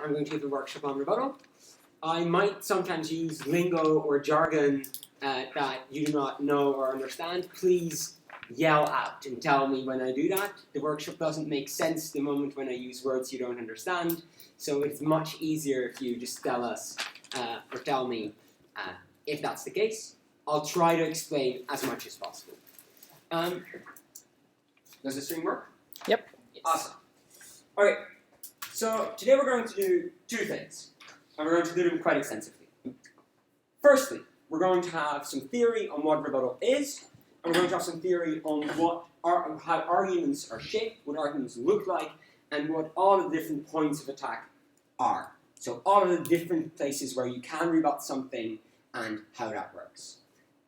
I'm going to give a workshop on rebuttal. I might sometimes use lingo or jargon that you do not know or understand. Please yell out and tell me when I do that. The workshop doesn't make sense the moment when I use words you don't understand, so it's much easier if you just tell us or tell me if that's the case. I'll try to explain as much as possible. Does the stream work? Yep. Yes. Awesome. Alright, so today we're going to do two things, and we're going to do them quite extensively. Firstly, we're going to have some theory on what rebuttal is, and we're going to have some theory on how arguments are shaped, what arguments look like, and what all of the different points of attack are. So all of the different places where you can rebut something and how that works.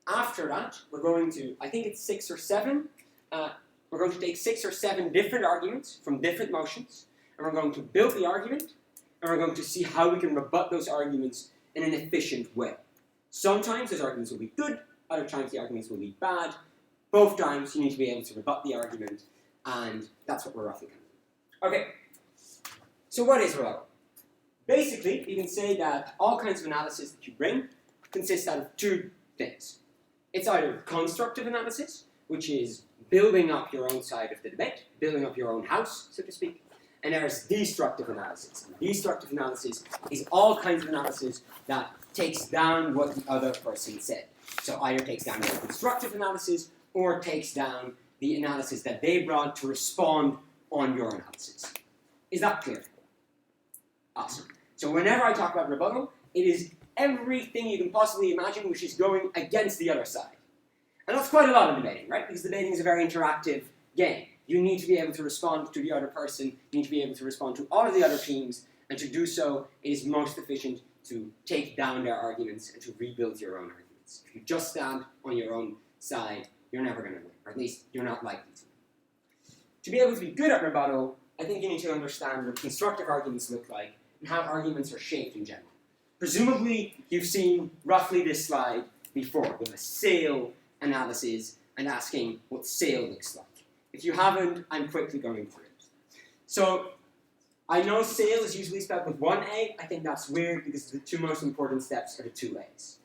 After that, we're going to, I think it's 6 or 7, we're going to take 6 or 7 different arguments from different motions, and we're going to build the argument, and we're going to see how we can rebut those arguments in an efficient way. Sometimes those arguments will be good, other times the arguments will be bad. Both times you need to be able to rebut the argument, and that's what we're roughly going to do. Okay, so what is rebuttal? Basically, you can say that all kinds of analysis that you bring consist out of 2 things. It's either constructive analysis, which is building up your own side of the debate, building up your own house, so to speak, and there's destructive analysis. And destructive analysis is all kinds of analysis that takes down what the other person said. So either takes down your constructive analysis or takes down the analysis that they brought to respond on your analysis. Is that clear? Awesome. So whenever I talk about rebuttal, it is everything you can possibly imagine which is going against the other side. And that's quite a lot of debating, right? Because debating is a very interactive game. You need to be able to respond to the other person, you need to be able to respond to all of the other teams, and to do so, it is most efficient to take down their arguments and to rebuild your own arguments. If you just stand on your own side, you're never going to win, or at least you're not likely to. To be able to be good at rebuttal, I think you need to understand what constructive arguments look like and how arguments are shaped in general. Presumably, you've seen roughly this slide before, with a sale analysis and asking what sale looks like. If you haven't, I'm quickly going through it. So, I know sale is usually spelled with 1 A. I think that's weird because the 2 most important steps are the 2 A's.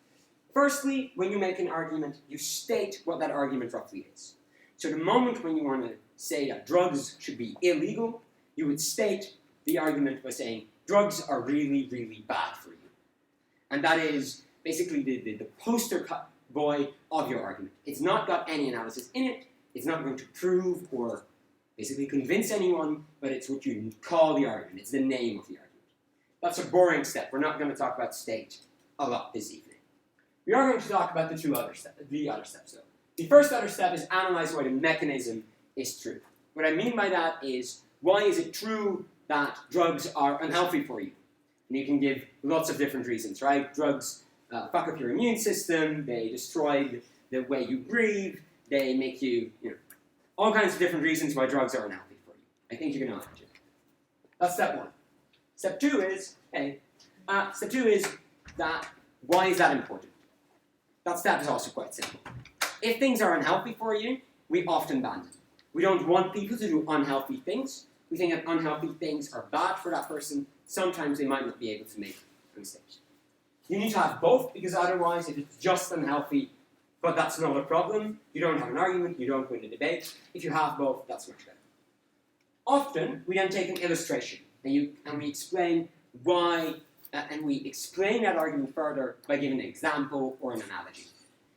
Firstly, when you make an argument, you state what that argument roughly is. So the moment when you want to say that drugs should be illegal, you would state the argument by saying, drugs are really, really bad for you. And that is basically the poster cut boy of your argument. It's not got any analysis in it, it's not going to prove or basically convince anyone, but it's what you call the argument, it's the name of the argument. That's a boring step. We're not going to talk about state a lot this evening. We are going to talk about the other steps though. The first other step is analyze why the mechanism is true. What I mean by that is, why is it true that drugs are unhealthy for you? And you can give lots of different reasons, right? Drugs fuck up your immune system, they destroy the way you breathe, they make you, all kinds of different reasons why drugs are unhealthy for you. I think you can imagine. That's step 1. Step 2 is, that, why is that important? That step is also quite simple. If things are unhealthy for you, we often ban them. We don't want people to do unhealthy things. We think that unhealthy things are bad for that person. Sometimes they might not be able to make a mistake. You need to have both, because otherwise, if it's just unhealthy, but that's not a problem, you don't have an argument, you don't win the debate. If you have both, that's much better. Often, we then take an illustration, and we explain why, and we explain that argument further by giving an example or an analogy.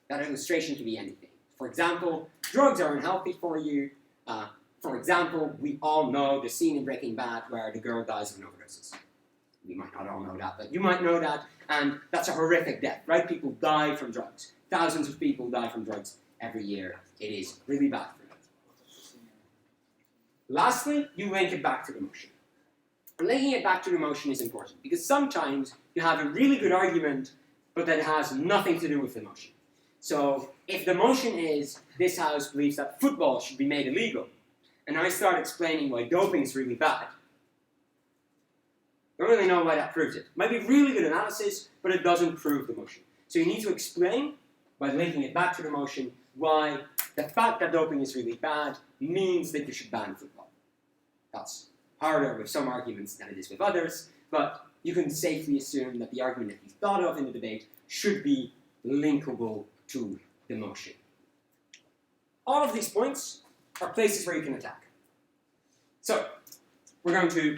That illustration can be anything. For example, drugs are unhealthy for you. For example, we all know the scene in Breaking Bad where the girl dies of an overdose. We might not all know that, but you might know that, and that's a horrific death, right? People die from drugs. Thousands of people die from drugs every year. It is really bad for them. Lastly, you link it back to the motion. And linking it back to the motion is important, because sometimes you have a really good argument, but that has nothing to do with the motion. So, if the motion is, this house believes that football should be made illegal, and I start explaining why doping is really bad, I don't really know why that proves it. It might be really good analysis, but it doesn't prove the motion. So you need to explain, by linking it back to the motion, why the fact that doping is really bad means that you should ban football. That's harder with some arguments than it is with others, but you can safely assume that the argument that you thought of in the debate should be linkable to the motion. All of these points are places where you can attack. So, we're going to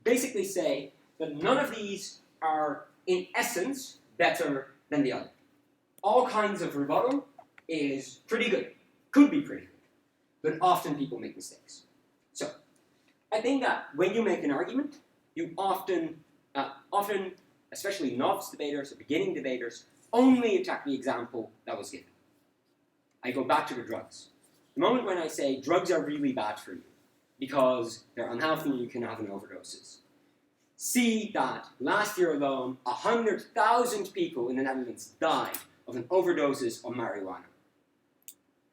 basically say that none of these are, in essence, better than the other. All kinds of rebuttal is pretty good, could be pretty good, but often people make mistakes. So, I think that when you make an argument, you often, especially novice debaters or beginning debaters, only attack the example that was given. I go back to the drugs. The moment when I say drugs are really bad for you because they're unhealthy and you can have an overdoses. See that last year alone, 100,000 people in the Netherlands died of an overdoses of marijuana.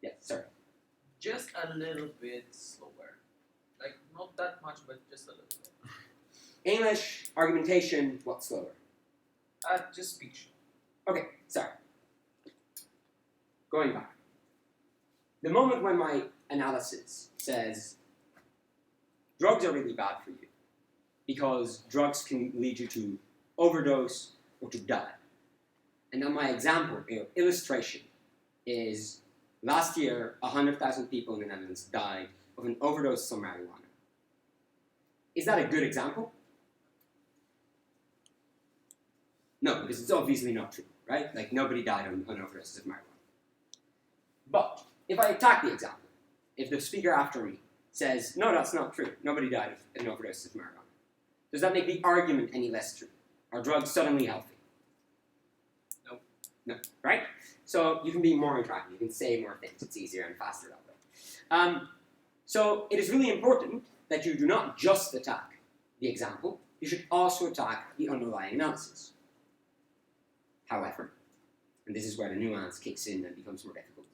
Yes, sorry. Just a little bit slower. Like, not that much, but just a little bit. English argumentation, what slower? Just speech. Okay, sorry. Going back. The moment when my analysis says drugs are really bad for you because drugs can lead you to overdose or to die. And then my example, illustration, is last year 100,000 people in the Netherlands died of an overdose of marijuana. Is that a good example? No, because it's obviously not true, right? Like, nobody died on overdoses of marijuana. But if I attack the example, if the speaker after me says, no, that's not true, nobody died of an overdose of marijuana, does that make the argument any less true? Are drugs suddenly healthy? No. No, right? So you can be more interactive, you can say more things, it's easier and faster that way. So it is really important that you do not just attack the example, you should also attack the underlying analysis. However, and this is where the nuance kicks in and becomes more difficult,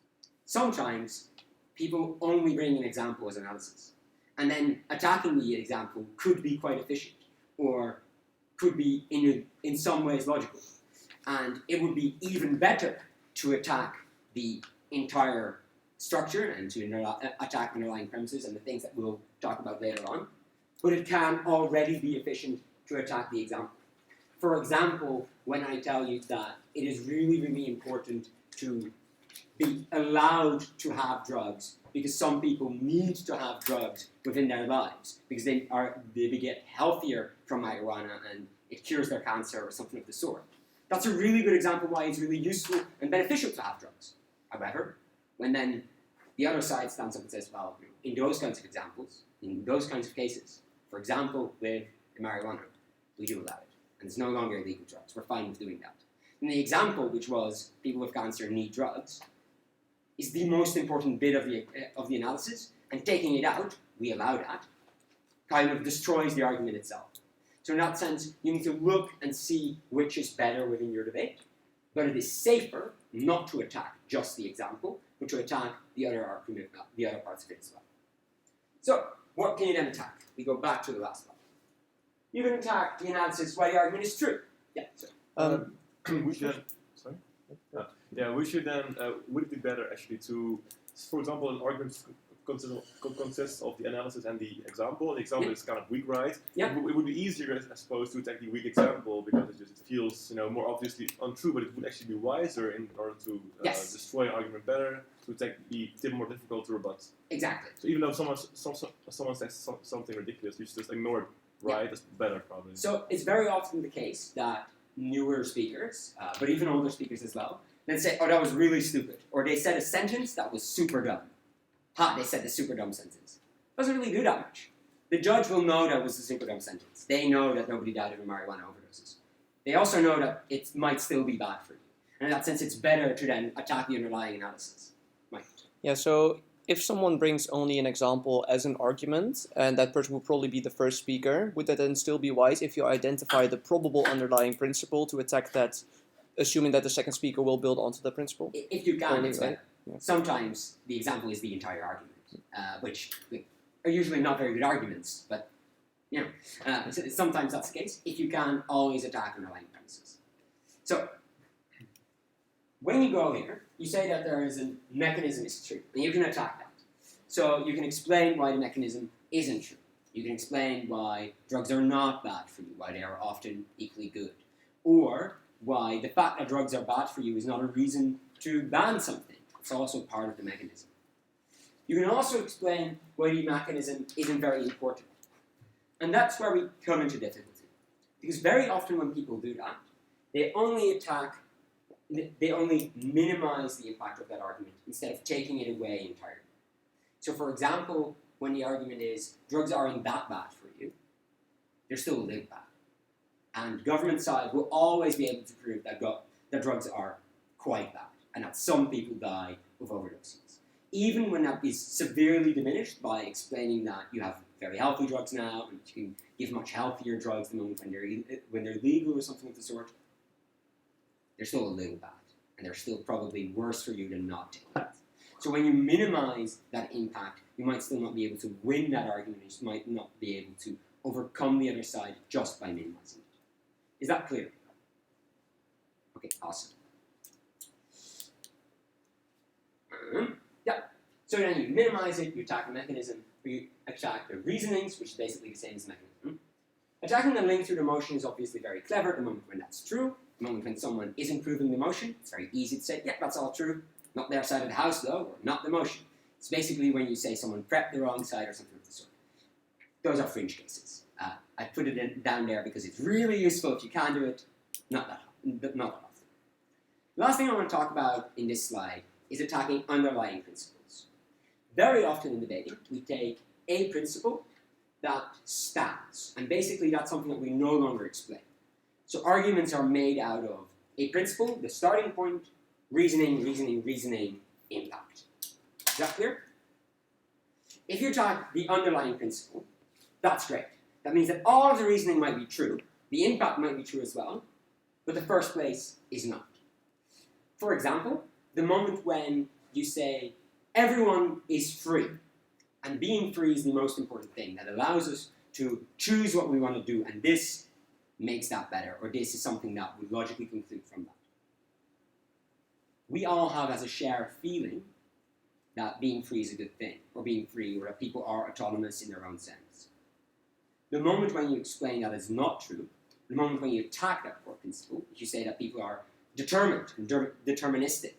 sometimes people only bring an example as analysis, and then attacking the example could be quite efficient, or could be in some ways logical. And it would be even better to attack the entire structure and to attack underlying premises and the things that we'll talk about later on. But it can already be efficient to attack the example. For example, when I tell you that it is really, really important to be allowed to have drugs because some people need to have drugs within their lives because they get healthier from marijuana and it cures their cancer or something of the sort. That's a really good example why it's really useful and beneficial to have drugs. However, when then the other side stands up and says, well, in those kinds of examples, in those kinds of cases, for example, with the marijuana, we do allow it. And it's no longer illegal drugs. We're fine with doing that. And the example, which was people with cancer need drugs, is the most important bit of the analysis, and taking it out, we allow that, kind of destroys the argument itself. So in that sense, you need to look and see which is better within your debate, but it is safer not to attack just the example, but to attack the other argument, the other parts of it as well. So, what can you then attack? We go back to the last slide. You can attack the analysis why the argument is true. Yeah, sorry. We should. Sorry. We should then. Would it be better actually to, for example, an argument consists of the analysis and the example. The example is kind of weak, right? Yeah. It would be easier, I suppose, to attack the weak example because it feels, more obviously untrue. But it would actually be wiser in order to destroy an argument better to attack the more difficult to rebut. Exactly. So even though someone says something ridiculous, you just ignore it. Right, that's better probably. So it's very often the case that newer speakers, but even older speakers as well, then say, oh, that was really stupid. Or they said a sentence that was super dumb. They said the super dumb sentence. Doesn't really do that much. The judge will know that was a super dumb sentence. They know that nobody died of marijuana overdoses. They also know that it might still be bad for you. And in that sense, it's better to then attack the underlying analysis. Mike? Yeah, so if someone brings only an example as an argument, and that person will probably be the first speaker, would that then still be wise if you identify the probable underlying principle to attack that, assuming that the second speaker will build onto the principle? If you can, it's better. Yeah. Sometimes the example is the entire argument, which are usually not very good arguments, but sometimes that's the case. If you can, always attack underlying premises. So, when you go here, you say that there is a mechanism is true, and you can attack that. So you can explain why the mechanism isn't true. You can explain why drugs are not bad for you, why they are often equally good, or why the fact that drugs are bad for you is not a reason to ban something. It's also part of the mechanism. You can also explain why the mechanism isn't very important. And that's where we come into difficulty. Because very often when people do that, they only minimize the impact of that argument instead of taking it away entirely. So for example, when the argument is drugs aren't that bad for you, they're still a little bad. And government side will always be able to prove that drugs are quite bad and that some people die of overdoses. Even when that is severely diminished by explaining that you have very healthy drugs now and you can give much healthier drugs the moment when they're legal or something of the sort, they're still a little bad. And they're still probably worse for you than not taking it. So when you minimize that impact, you might still not be able to win that argument. You just might not be able to overcome the other side just by minimizing it. Is that clear? Okay, awesome. Yeah. So then you minimize it, you attack the mechanism, or you attack the reasonings, which is basically the same as the mechanism. Attacking the link through the motion is obviously very clever the moment when that's true. The moment when someone isn't proving the motion, it's very easy to say, yeah, that's all true. Not their side of the house, though, or not the motion. It's basically when you say someone prepped the wrong side or something of the sort. Those are fringe cases. I put it down there because it's really useful if you can do it. Not that often. Last thing I want to talk about in this slide is attacking underlying principles. Very often in debating, we take a principle that stands, and basically that's something that we no longer explain. So arguments are made out of a principle, the starting point, reasoning, impact. Is that clear? If you attack the underlying principle, that's great. That means that all of the reasoning might be true, the impact might be true as well, but the first place is not. For example, the moment when you say everyone is free, and being free is the most important thing that allows us to choose what we want to do, and this makes that better, or this is something that we logically conclude from that. We all have as a shared feeling that being free is a good thing, or being free, or that people are autonomous in their own sense. The moment when you explain that is not true, the moment when you attack that core principle, if you say that people are determined and deterministic,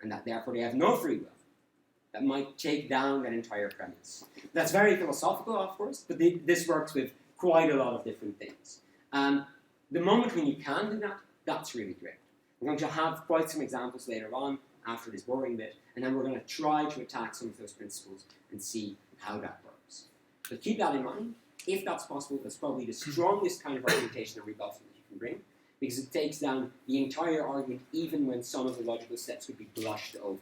and that therefore they have no free will, that might take down that entire premise. That's very philosophical, of course, but this works with quite a lot of different things. The moment when you can do that, that's really great. We're going to have quite some examples later on, after this boring bit, and then we're going to try to attack some of those principles and see how that works. But keep that in mind. If that's possible, that's probably the strongest kind of argumentation and rebuttal that you can bring, because it takes down the entire argument even when some of the logical steps could be blushed over.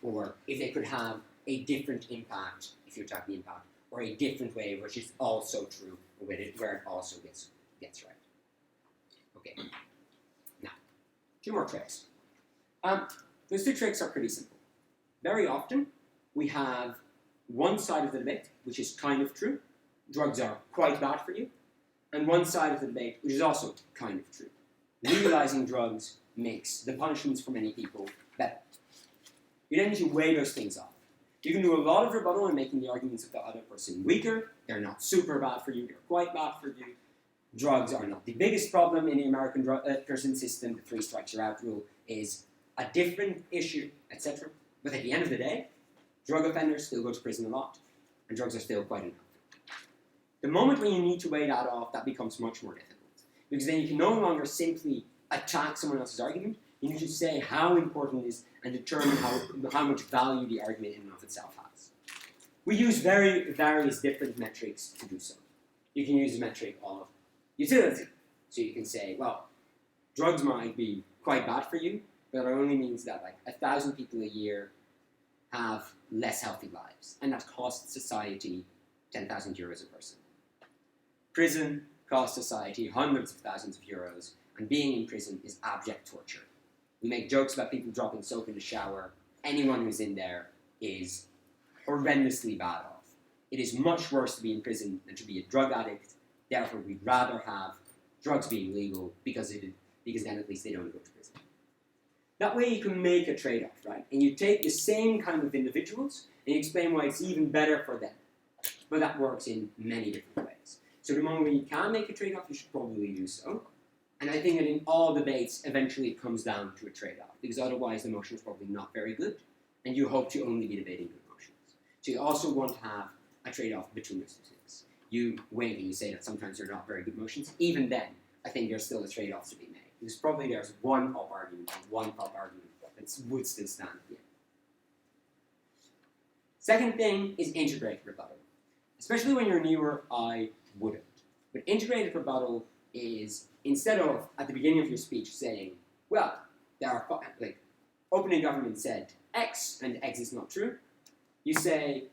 Or if they could have a different impact, if you attack the impact, or a different way which is also true, where it also gets right. Okay. Now, 2 more tricks. Those 2 tricks are pretty simple. Very often, we have one side of the debate, which is kind of true. Drugs are quite bad for you. And one side of the debate, which is also kind of true. Legalizing drugs makes the punishments for many people better. You then need to weigh those things off. You can do a lot of rebuttal in making the arguments of the other person weaker. They're not super bad for you, they're quite bad for you. Drugs are not the biggest problem in the American prison system. The 3 strikes you're out rule is a different issue, etc. But at the end of the day, drug offenders still go to prison a lot, and drugs are still quite enough. The moment when you need to weigh that off, that becomes much more difficult. Because then you can no longer simply attack someone else's argument. You need to say how important it is and determine how much value the argument in and of itself has. We use various different metrics to do so. You can use the metric of utility. So you can say, well, drugs might be quite bad for you, but it only means that 1,000 people a year have less healthy lives. And that costs society 10,000 euros a person. Prison costs society hundreds of thousands of euros, and being in prison is abject torture. We make jokes about people dropping soap in the shower. Anyone who's in there is horrendously bad off. It is much worse to be in prison than to be a drug addict. Therefore, we'd rather have drugs being legal because then at least they don't go to prison. That way you can make a trade-off, right? And you take the same kind of individuals and you explain why it's even better for them. but that works in many different ways. So the moment when you can make a trade-off, you should probably do so. And I think that in all debates, eventually it comes down to a trade-off, because otherwise the motion is probably not very good, and you hope to only be debating good motions. So you also want to have a trade-off between those two things. You win and you say that sometimes they're not very good motions. Even then, I think there's still a trade-off to be made. Because probably there's one up argument and one up argument that would still stand at the end. Second thing is integrated rebuttal. Especially when you're newer, I wouldn't. But integrated rebuttal is, instead of at the beginning of your speech saying, well, there are, like, opening government said X and X is not true, you say,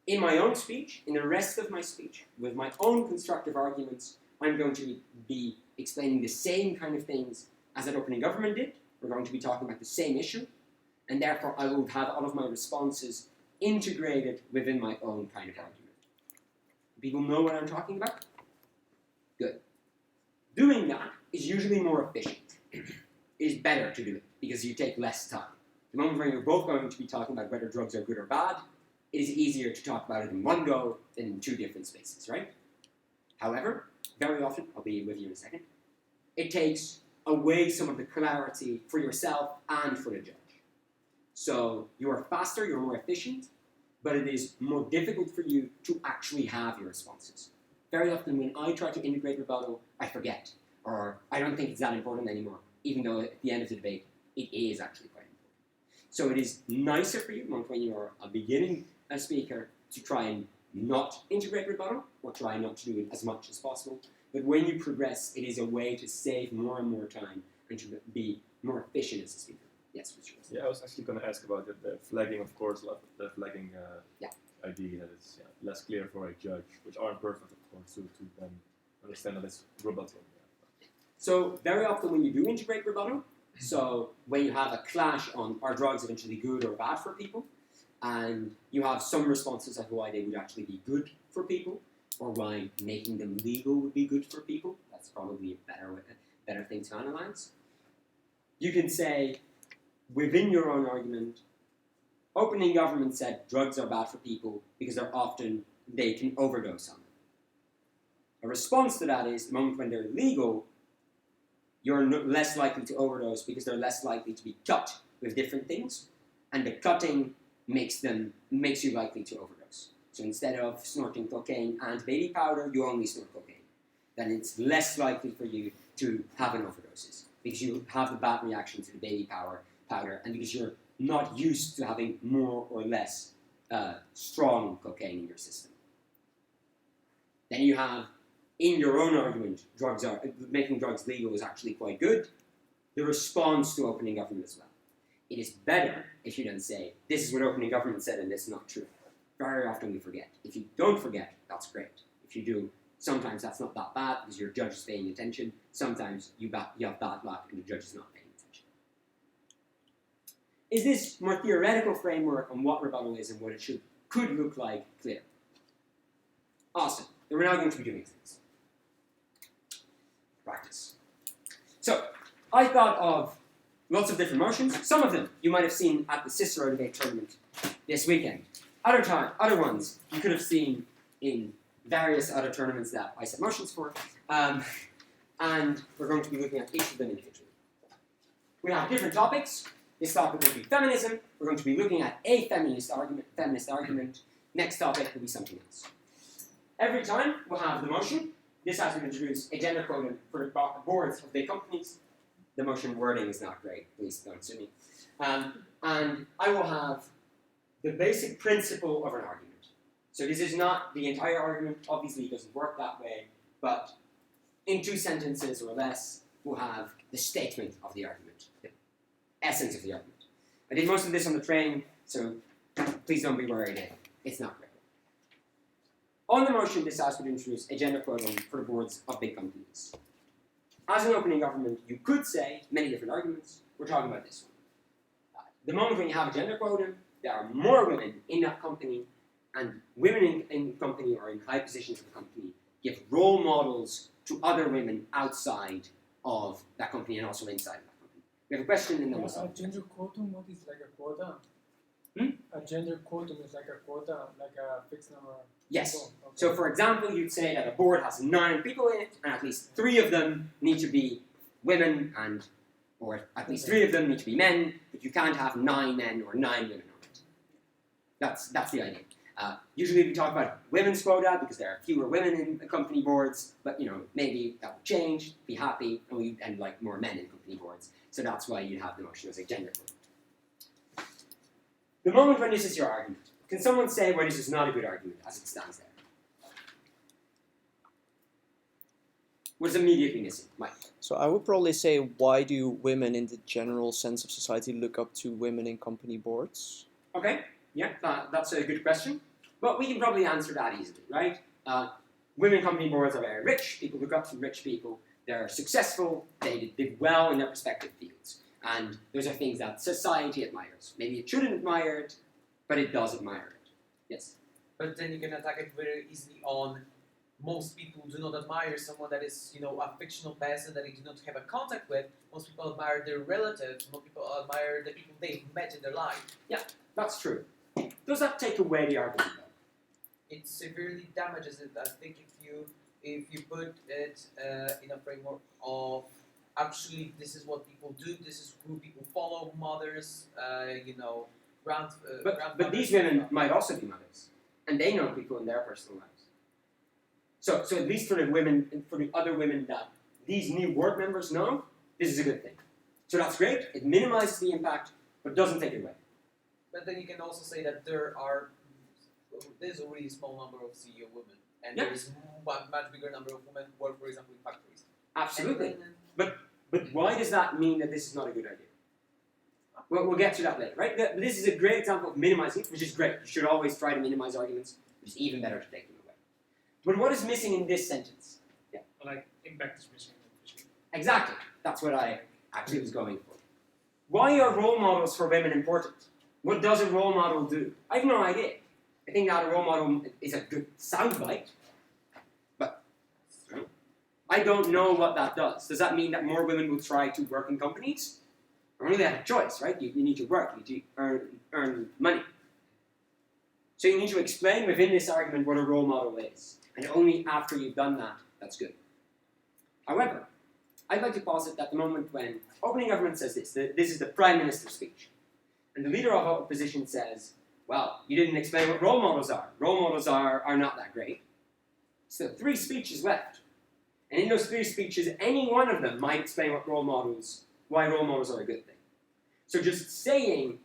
in my own speech, in the rest of my speech, with my own constructive arguments, I'm going to be explaining the same kind of things as that opening government did. We're going to be talking about the same issue, and therefore I will have all of my responses integrated within my own kind of argument. People know what I'm talking about? Good. Doing that is usually more efficient. It is better to do it, because you take less time. The moment when you're both going to be talking about whether drugs are good or bad, it is easier to talk about it in one go than in two different spaces, right? However, very often, I'll be with you in a second, it takes away some of the clarity for yourself and for the judge. So you are faster, you're more efficient, but it is more difficult for you to actually have your responses. Very often when I try to integrate rebuttal, I forget, or I don't think it's that important anymore, even though at the end of the debate, it is actually quite important. So it is nicer for you when you're a beginning speaker to try and not integrate rebuttal, or try not to do it as much as possible. But when you progress, it is a way to save more and more time and to be more efficient as a speaker. Yes, Mr. Yeah, I was actually going to ask about the flagging, of course, the flagging idea that is less clear for a judge, which aren't perfect, of course, to then understand that it's rebuttal. Yeah. So very often when you do integrate rebuttal, so when you have a clash on are drugs eventually good or bad for people, and you have some responses of why they would actually be good for people, or why making them legal would be good for people, that's probably a better thing to analyze. You can say, within your own argument, opening government said drugs are bad for people because they can overdose on them. A response to that is, the moment when they're legal, you're less likely to overdose because they're less likely to be cut with different things, and the cutting makes you likely to overdose. So instead of snorting cocaine and baby powder, you only snort cocaine. Then it's less likely for you to have an overdose because you have the bad reaction to the baby powder, and because you're not used to having more or less strong cocaine in your system. Then you have, in your own argument, making drugs legal is actually quite good. The response to opening government as well. It is better if you then say, this is what opening government said and this is not true. Very often we forget. If you don't forget, that's great. If you do, sometimes that's not that bad because your judge is paying attention. Sometimes you have bad luck and the judge is not paying attention. Is this more theoretical framework on what rebuttal is and what it could look like clear? Awesome. Then we're now going to be doing things. Practice. So, I thought of lots of different motions. Some of them you might have seen at the Cicero debate tournament this weekend. Other ones you could have seen in various other tournaments that I set motions for. And we're going to be looking at each of them individually. We have different topics. This topic will be feminism. We're going to be looking at a feminist argument. Next topic will be something else. Every time we'll have the motion. This has to introduce a gender quota for the boards of big companies. The motion wording is not great, please don't sue me. And I will have the basic principle of an argument. So this is not the entire argument, obviously it doesn't work that way, but in 2 sentences or less, we'll have the statement of the argument, the essence of the argument. I did most of this on the train, so please don't be worried, it's not great. On the motion, this asks you to introduce a gender quota for the boards of big companies. As an opening government, you could say many different arguments. We're talking about this one. The moment when you have a gender quota, there are more women in that company, and women in the company or in high positions of the company give role models to other women outside of that company and also inside of that company. We have a question in the A gender quotum, what is like a quota? A gender quotum is like a quota, like a fixed number. Yes. Okay. So, for example, you'd say that a board has 9 people in it, and at least 3 of them need to be women, or at least 3 of them need to be men, but you can't have 9 men or 9 women on it. That's the idea. Usually we talk about women's quota because there are fewer women in company boards, but maybe that will change, be happy, and like more men in company boards. So that's why you have the motion as a gender quota. The moment when this is your argument, can someone say why this is not a good argument as it stands there? What's immediately missing, Mike? So I would probably say, why do women in the general sense of society look up to women in company boards? Okay, yeah, that's a good question. But we can probably answer that easily, right? Women in company boards are very rich. People look up to rich people. They're successful. They did well in their respective fields. And those are things that society admires. Maybe it shouldn't admire it, but it does admire it. Yes? But then you can attack it very easily on most people do not admire someone that is, a fictional person that they do not have a contact with. Most people admire their relatives. Most people admire the people they've met in their life. Yeah, that's true. Does that take away the argument, though? It severely damages it. I think if you put it in a framework of actually this is what people do, this is who people follow, mothers, But these women might also be mothers, and they know people in their personal lives. So at least for the other women that these new board members know, this is a good thing. So that's great. It minimizes the impact, but doesn't take it away. But then you can also say that there's a really small number of CEO women, and Yeah. there's a much bigger number of women who work, for example, in factories. Absolutely. But why does that mean that this is not a good idea? Well, we'll get to that later, right? This is a great example of minimizing, which is great. You should always try to minimize arguments. It's even better to take them away. But what is missing in this sentence? Yeah. Like impact is missing. Exactly. That's what I actually was going for. Why are role models for women important? What does a role model do? I have no idea. I think that a role model is a good soundbite, but I don't know what that does. Does that mean that more women will try to work in companies? I don't really have a choice, right? You need to work, you need to earn money. So you need to explain within this argument what a role model is. And only after you've done that, that's good. However, I'd like to posit that the moment when opening government says this is the Prime Minister's speech, and the leader of opposition says, well, you didn't explain what role models are. Role models are not that great. So 3 speeches left. And in those 3 speeches, any one of them might explain why role models are a good thing. So just saying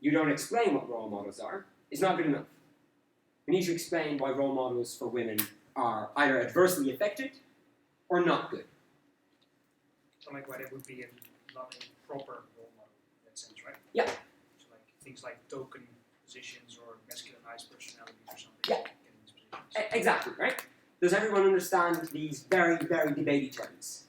you don't explain what role models are is not good enough. We need to explain why role models for women are either adversely affected or not good. So like why that would be not a proper role model in that sense, right? Yeah. So like things like token positions or masculinized personalities or something. Yeah. Getting these positions. Exactly, right? Does everyone understand these very, very debatey terms?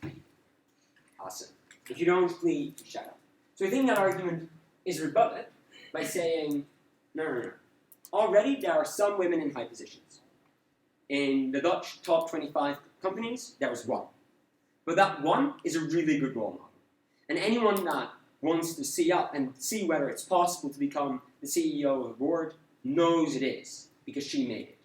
Awesome. If you don't, please shut up. So I think that argument is rebutted by saying, no. Already there are some women in high positions. In the Dutch top 25 companies, there was 1. But that 1 is a really good role model. And anyone that wants to see up and see whether it's possible to become the CEO of a board knows it is, because she made it.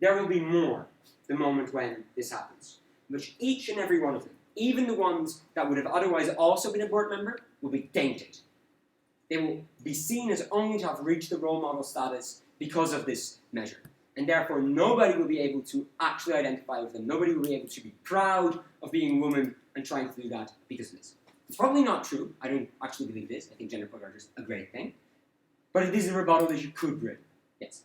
There will be more the moment when this happens, which each and every one of them, even the ones that would have otherwise also been a board member, will be tainted. They will be seen as only to have reached the role model status because of this measure. And therefore, nobody will be able to actually identify with them. Nobody will be able to be proud of being a woman and trying to do that because of this. It's probably not true. I don't actually believe this. I think gender quota is a great thing. But it is a rebuttal that you could bring. Yes.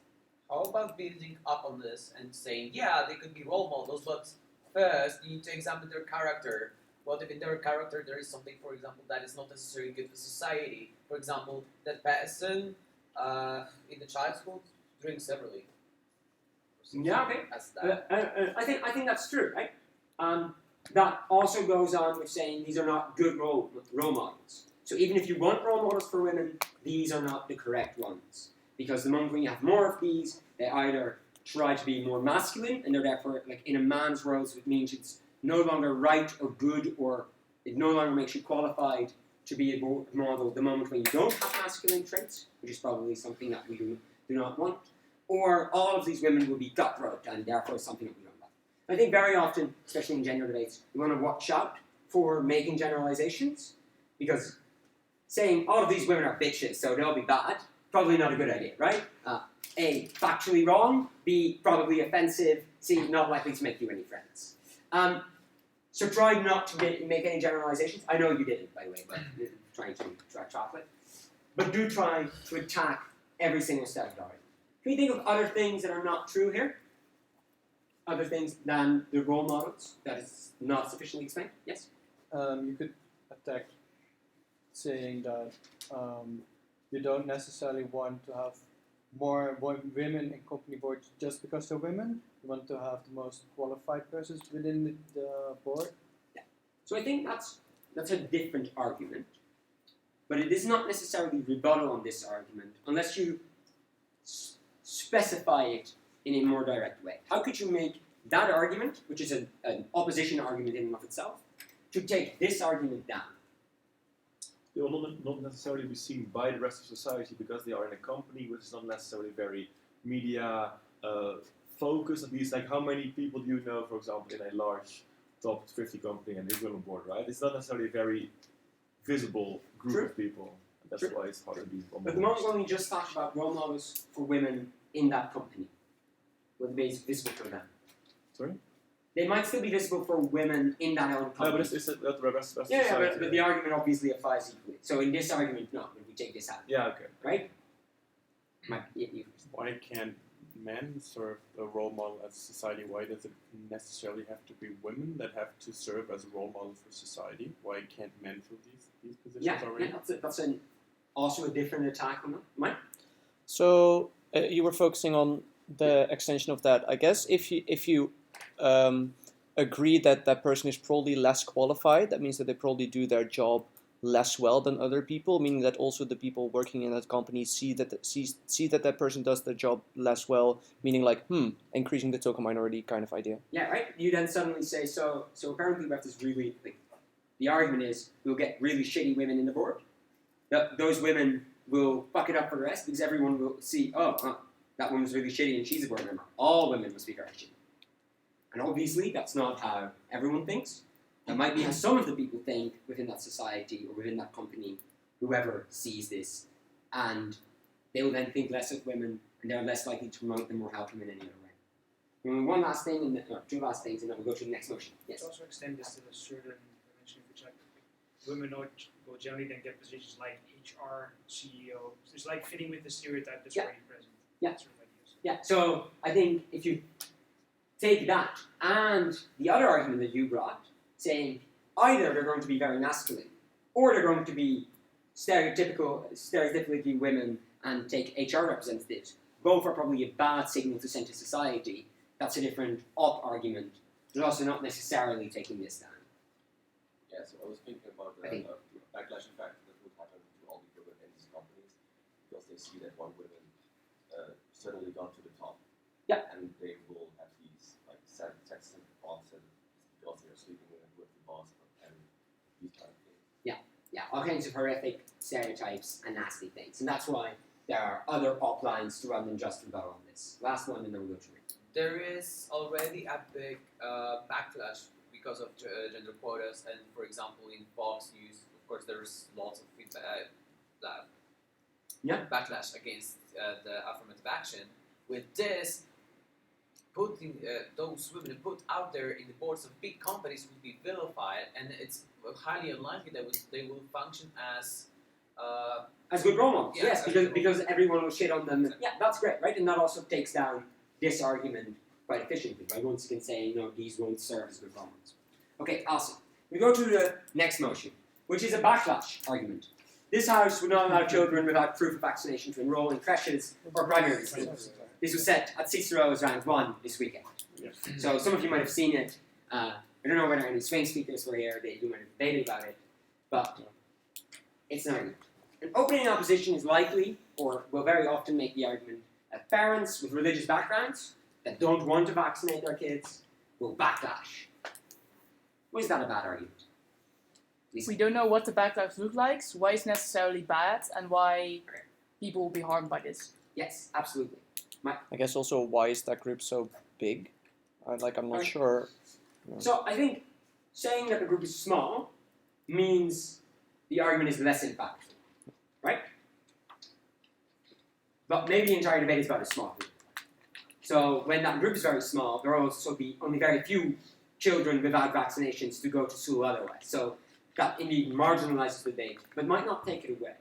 How about building up on this and saying, yeah, they could be role models, but first you need to examine their character. What if in their character there is something, for example, that is not necessarily good for society? For example, that person in the childhood drinks severally. Yeah, okay. As that. I think that's true, right? That also goes on with saying these are not good role models. So even if you want role models for women, these are not the correct ones. Because the moment when you have more of these, they either try to be more masculine, and they're therefore like in a man's world, so it means it's no longer right or good, or it no longer makes you qualified to be a model the moment when you don't have masculine traits, which is probably something that we do not want. or all of these women will be cutthroat and therefore something that we don't like. I think very often, especially in gender debates, we want to watch out for making generalizations, because saying all of these women are bitches, so they'll be bad, probably not a good idea, right? A, factually wrong, B, probably offensive, C, not likely to make you any friends. So try not to make any generalizations. I know you didn't, by the way, but trying to track chocolate. But do try to attack every single step of the argument. Can you think of other things that are not true here? Other things than the role models that is not sufficiently explained? Yes? You could attack saying that you don't necessarily want to have more women in company boards just because they're women. You want to have the most qualified persons within the board. Yeah. So I think that's a different argument, but it is not necessarily rebuttal on this argument unless you specify it in a more direct way. How could you make that argument, which is an opposition argument in and of itself, to take this argument down? They will not necessarily be seen by the rest of society because they are in a company which is not necessarily very media focused. At least, like how many people do you know, for example, in a large top 50 company and this women board, right? It's not necessarily a very visible group of people. That's why it's hard to be role models. But the moment when we just talked about role models for women in that company, would be visible for them. Sorry? They might still be visible for women in that own company. No, but it's the rest of yeah, society. but the argument obviously applies equally. So in this argument, no, when we take this out. Yeah, okay. Right? You first. Why can't men serve a role model as society? Why does it necessarily have to be women that have to serve as a role model for society? Why can't men fill these positions already? Yeah, that's also a different attack on that. Mike? So you were focusing on the extension of that. I guess if you agree that that person is probably less qualified, that means that they probably do their job less well than other people, meaning that also the people working in that company see that person does their job less well, meaning like, increasing the token minority kind of idea. Yeah, right? You then suddenly say, so apparently we have this really, the argument is we'll get really shitty women in the board. Those women will fuck it up for the rest because everyone will see, that woman's really shitty and she's a board member. All women must be very shitty. And obviously that's not how everyone thinks. That might be how some of the people think within that society or within that company, whoever sees this, and they will then think less of women and they're less likely to promote them or help them in any other way. And one last thing, two last things, and then we'll go to the next motion. Yes? To also extend this to a certain dimension, which like women will generally then get positions like HR, CEO. So it's like fitting with the stereotype that's already present. Yeah. Sort of ideas. Yeah, so I think if you take that and the other argument that you brought, saying either they're going to be very masculine or they're going to be stereotypically women and take HR representatives, both are probably a bad signal to send to society. That's a different argument. They're also not necessarily taking this down. Yeah, so I was thinking about the backlash effect that would happen to all the women in these companies because they see that one woman suddenly got to the top. Yeah. And they will have these like sexist thoughts and because they're sleeping with the boss and these kind of things. Yeah, all kinds of horrific stereotypes and nasty things. And that's why there are other uplines to run than just rebuttal on this. Last one and then we'll go to it. There is already a big backlash because of gender quotas, and for example in Fox News, of course there's lots of feedback, backlash against the affirmative action. With this, putting those women put out there in the boards of big companies will be vilified, and it's highly unlikely that they will function as good role models, yeah, yes, because everyone will shit on them. Yeah, that's great, right? And that also takes down this argument quite efficiently, right? Once again saying, no, these won't serve as good role models. Okay, awesome. We go to the next motion, which is a backlash argument. This house would not allow children without proof of vaccination to enroll in creches or primary schools. This was set at Cicero's round 1 this weekend. So some of you might have seen it. I don't know whether any swing speakers were here. You might have debated about it. But it's an argument. An opening opposition is likely, or will very often make the argument, that parents with religious backgrounds that don't want to vaccinate their kids will backlash. Why is that a bad argument? We don't know what the backlash looks like, why it's necessarily bad, and why people will be harmed by this. Yes, absolutely. I guess also why is that group so big? I'm not Right. sure. So I think saying that the group is small means the argument is less impactful, right? But maybe the entire debate is about a small group. So when that group is very small, there will also be only very few children without vaccinations to go to school otherwise. So that indeed marginalizes the debate, but might not take it away.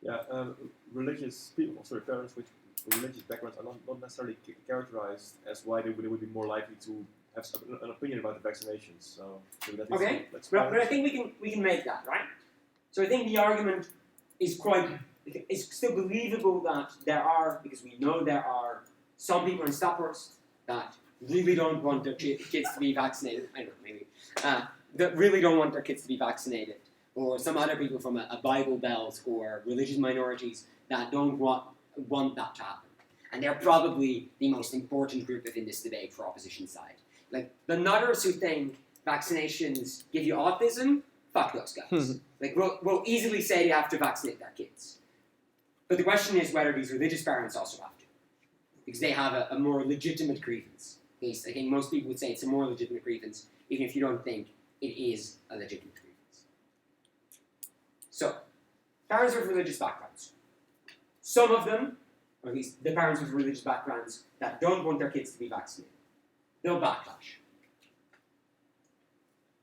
Yeah, religious people, sorry, parents with religious backgrounds are not necessarily characterized as why they would be more likely to have an opinion about the vaccinations. So that is Okay, but I think we can make that, right? So I think the argument is still believable that there are, because we know there are some people in Staphorst that really don't want their kids to be vaccinated. I don't know, maybe that really don't want their kids to be vaccinated, or some other people from a Bible Belt or religious minorities that don't want that to happen. And they're probably the most important group within this debate for opposition side. Like, the nutters who think vaccinations give you autism, fuck those guys. Like, we'll easily say they have to vaccinate their kids. But the question is whether these religious parents also have to. Because they have a more legitimate grievance. At least, I think most people would say it's a more legitimate grievance, even if you don't think it is a legitimate grievance. So, parents with religious backgrounds. Some of them, or at least the parents with religious backgrounds that don't want their kids to be vaccinated, they'll backlash.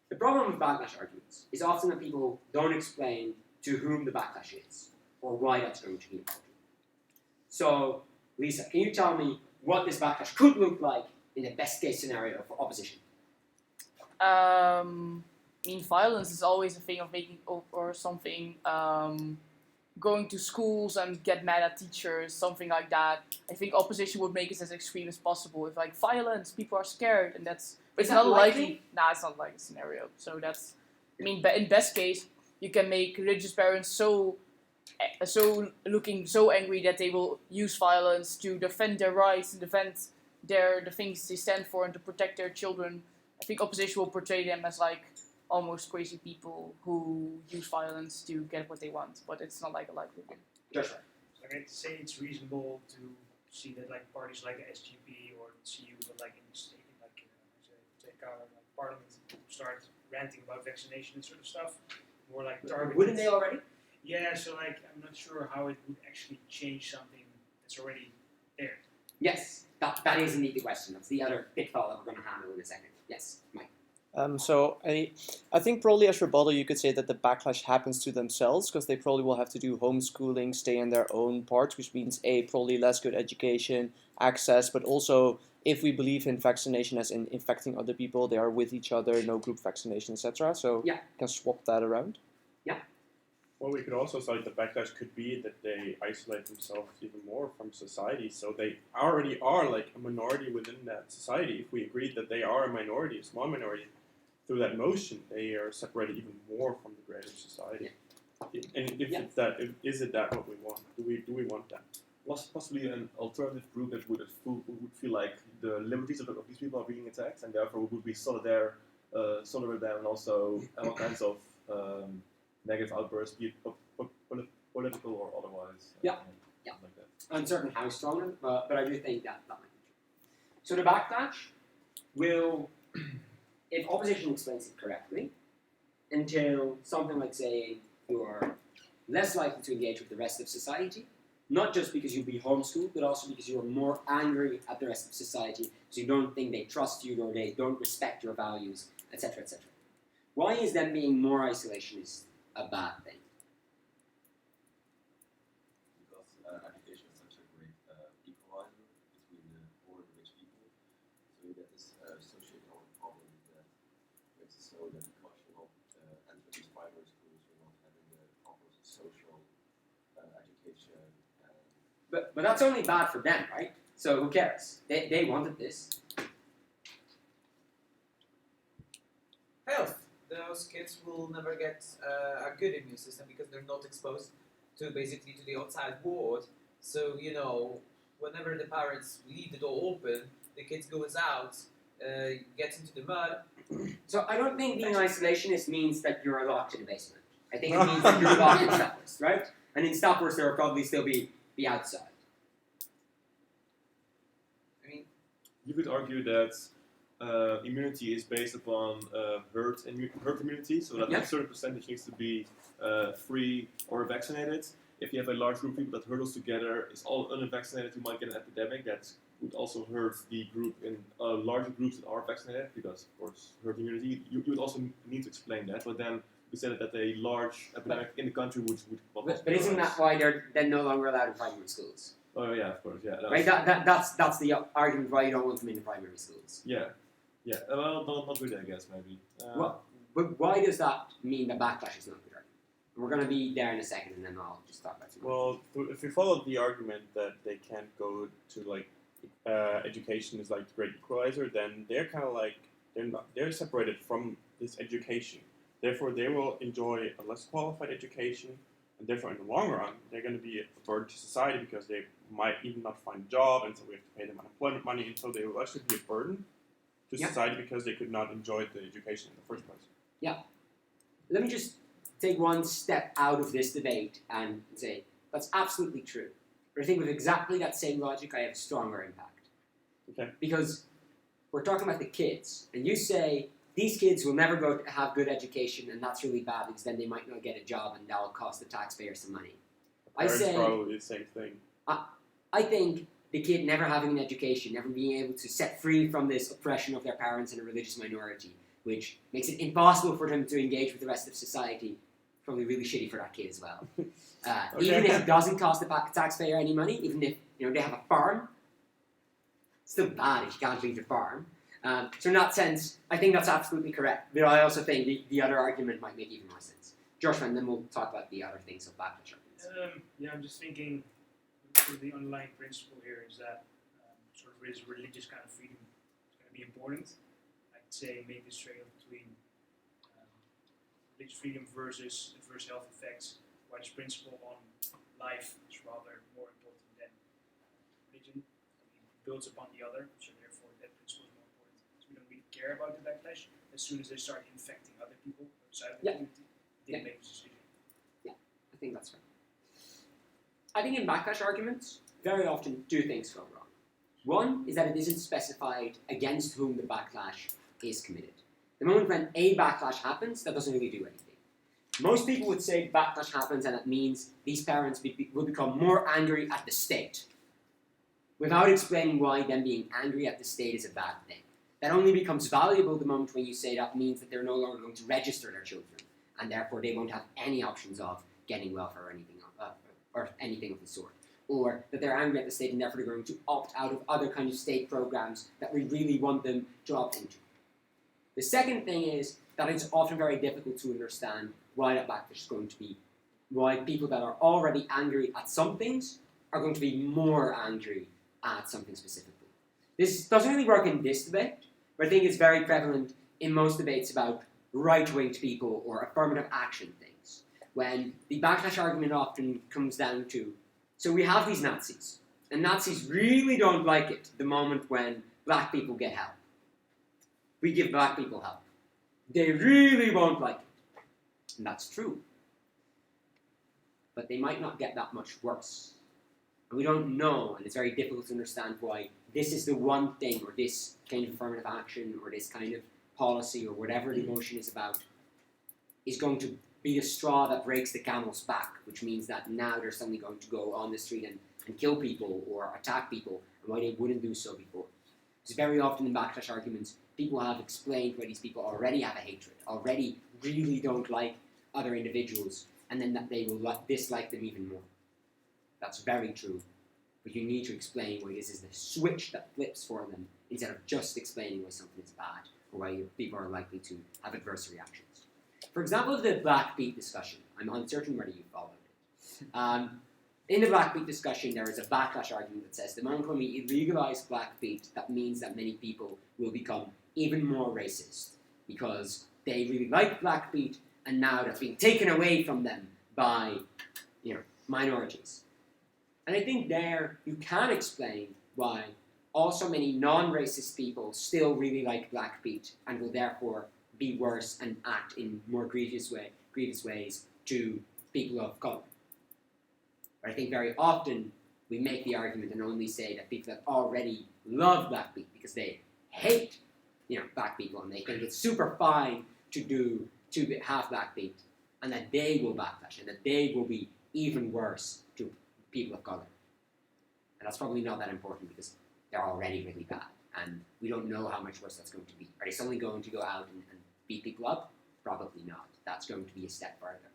The problem with backlash arguments is often that people don't explain to whom the backlash is, or why that's going to be important. So, Lisa, can you tell me what this backlash could look like in the best case scenario for opposition? I mean, violence is always a thing of making or something. Going to schools and get mad at teachers, something like that. I think opposition would make it as extreme as possible. If like violence, people are scared, and that's. But it's not likely. Nah, it's not like a scenario. So that's. I mean, in best case, you can make religious parents so looking so angry that they will use violence to defend their rights and defend the things they stand for and to protect their children. I think opposition will portray them as like almost crazy people who use violence to get what they want, but it's not like a likelihood. Just right. Like, I'd say it's reasonable to see that like parties like SGP or CU, but like in the state, parliament, start ranting about vaccination and sort of stuff, more like targeted. Wouldn't they already? Yeah, so like I'm not sure how it would actually change something that's already there. Yes, that is indeed the question. That's the other pitfall that we're going to handle in a second. Yes, Mike. So I think probably as rebuttal you could say that the backlash happens to themselves because they probably will have to do homeschooling, stay in their own parts, which means probably less good education, access, but also if we believe in vaccination as in infecting other people, they are with each other, no group vaccination, etc. So you can swap that around. Yeah. Well, we could also say the backlash could be that they isolate themselves even more from society. So they already are like a minority within that society. If we agree that they are a minority, a small minority, through that motion, they are separated even more from the greater society. Yeah. And if it's that, is it that what we want? Do we want that? Possibly an alternative group that would feel like the liberties of these people are being attacked, and therefore would be solidary with them, and also all kinds of negative outbursts, be it political or otherwise. Yeah. Like that. Uncertain how strong, but I do think that might be true. So the backlash will, if opposition explains it correctly, entail something like saying you're less likely to engage with the rest of society, not just because you'll be homeschooled, but also because you're more angry at the rest of society, so you don't think they trust you or they don't respect your values, etc., etc. Why is them being more isolationist a bad thing? Because education is such a great equalizer between the poor and rich people. So you get this socioeconomic problem that makes it so that because you're not entering these primary schools, you're not having the proper social education. But that's only bad for them, right? So who cares? They wanted this. Health. Those kids will never get a good immune system because they're not exposed to basically to the outside world. So, you know, whenever the parents leave the door open, the kids goes out, gets into the mud. So I don't think being isolationist means that you're locked in the basement. I think it means that you're locked in Staphorst, right? And in Staphorst there will probably still be outside. you could argue that immunity is based upon herd immunity, so that Yeah. a certain percentage needs to be free or vaccinated. If you have a large group of people that hurdles together, it's all unvaccinated, you might get an epidemic that would also hurt the group in larger groups that are vaccinated, because of course herd immunity. You would also need to explain that, but then we said that a large epidemic in the country would But isn't that why they're then no longer allowed in primary schools? Oh yeah, of course, yeah. Right? That's the argument why you don't want them in the primary schools. Yeah. Well, not really, I guess, maybe. But why does that mean that backlash is not good argument? We're going to be there in a second, and then I'll just talk about some. Well, if we follow the argument that they can't go to like education is like the great equalizer, then they're kind of like they're separated from this education. Therefore, they will enjoy a less qualified education, and therefore, in the long run, they're going to be a burden to society because they might even not find a job, and so we have to pay them unemployment money, and so they will actually be a burden to society because they could not enjoy the education in the first place. Yeah. Let me just take one step out of this debate and say that's absolutely true. But I think with exactly that same logic, I have a stronger impact. Okay. Because we're talking about the kids, and you say these kids will never go to have good education, and that's really bad because then they might not get a job, and that'll cost the taxpayer some money. I Parents say probably the same thing. I think the kid never having an education, never being able to set free from this oppression of their parents and a religious minority, which makes it impossible for them to engage with the rest of society, probably really shitty for that kid as well. Even if it doesn't cost the taxpayer any money, even if they have a farm, it's still bad if you can't leave your farm. So in that sense, I think that's absolutely correct. But I also think the other argument might make even more sense. Joshua, and then we'll talk about the other things of backlash arguments. I'm just thinking the underlying principle here is that sort of religious kind of freedom is going to be important. I'd say make this trade-off between religious freedom versus adverse health effects, why this principle on life is rather more important than religion. It builds upon the other, so therefore that principle is more important. So we don't really care about the backlash. As soon as they start infecting other people outside of the community, they make this decision. Yeah, I think that's right. I think in backlash arguments, very often two things go wrong. One is that it isn't specified against whom the backlash is committed. The moment when a backlash happens, that doesn't really do anything. Most people would say backlash happens and it means these parents will become more angry at the state, without explaining why them being angry at the state is a bad thing. That only becomes valuable the moment when you say that means that they're no longer going to register their children, and therefore they won't have any options of getting welfare or anything of the sort. Or that they're angry at the state and therefore they're going to opt out of other kinds of state programs that we really want them to opt into. The second thing is that it's often very difficult to understand why that backlash is going to be, why people that are already angry at some things are going to be more angry at something specifically. This doesn't really work in this debate, but I think it's very prevalent in most debates about right-winged people or affirmative action things, when the backlash argument often comes down to, so we have these Nazis, and Nazis really don't like it the moment when black people get help. We give black people help. They really won't like it. And that's true. But they might not get that much worse. And we don't know, and it's very difficult to understand why this is the one thing, or this kind of affirmative action, or this kind of policy, or whatever the motion is about, is going to be the straw that breaks the camel's back, which means that now they're suddenly going to go on the street and kill people or attack people, and why they wouldn't do so before. Because very often in backlash arguments, people have explained why these people already have a hatred, already really don't like other individuals, and then that they will dislike them even more. That's very true, but you need to explain why this is the switch that flips for them, instead of just explaining why something is bad, or why people are likely to have adverse reactions. For example, the Black Beat discussion. I'm uncertain whether you followed it. In the Black Beat discussion, there is a backlash argument that says the moment when we legalize Black Beat, that means that many people will become even more racist because they really like Black Beat, and now that's being taken away from them by, minorities. And I think there you can explain why also many non-racist people still really like Black Beat and will therefore be worse and act in more grievous ways to people of colour. But I think very often we make the argument and only say that people that already love black people because they hate, black people, and they think it's super fine to have black people, and that they will backlash, and that they will be even worse to people of color. And that's probably not that important because they're already really bad, and we don't know how much worse that's going to be. Are they suddenly going to go out and beat people up? Probably not. That's going to be a step further.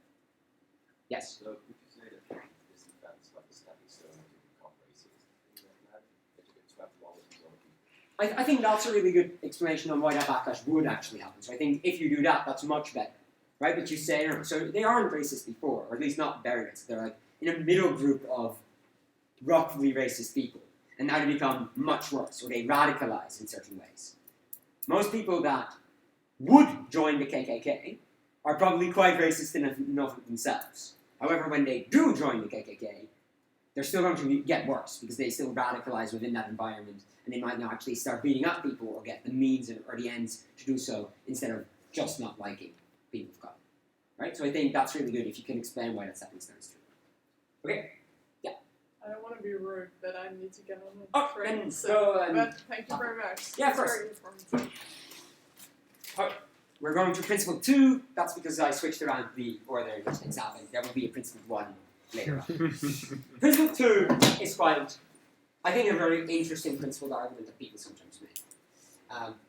Yes? So would you say that this defense, like a stepping stone to become racist, things like that you get swept along with these other people? I think that's a really good explanation on why that backlash would actually happen. So I think if you do that, that's much better. Right? But you say, so they aren't racist before, or at least not very racist. They're like in a middle group of roughly racist people. And now they become much worse, or they radicalize in certain ways. Most people that would join the KKK are probably quite racist enough of themselves. However, when they do join the KKK, they're still going to get worse because they still radicalize within that environment, and they might now actually start beating up people or get the means or the ends to do so instead of just not liking people of color. Right? So I think that's really good if you can explain why that stepping stone is true. Okay? I don't want to be rude, but I need to get on the Oh, train. then So, go, but thank you very much. Yeah, It's first. very informative. We're going to principle 2. That's because I switched around the order in which things happen. There will be a principle 1 later on. Principle 2 is quite, I think, a very interesting principled argument that people sometimes make.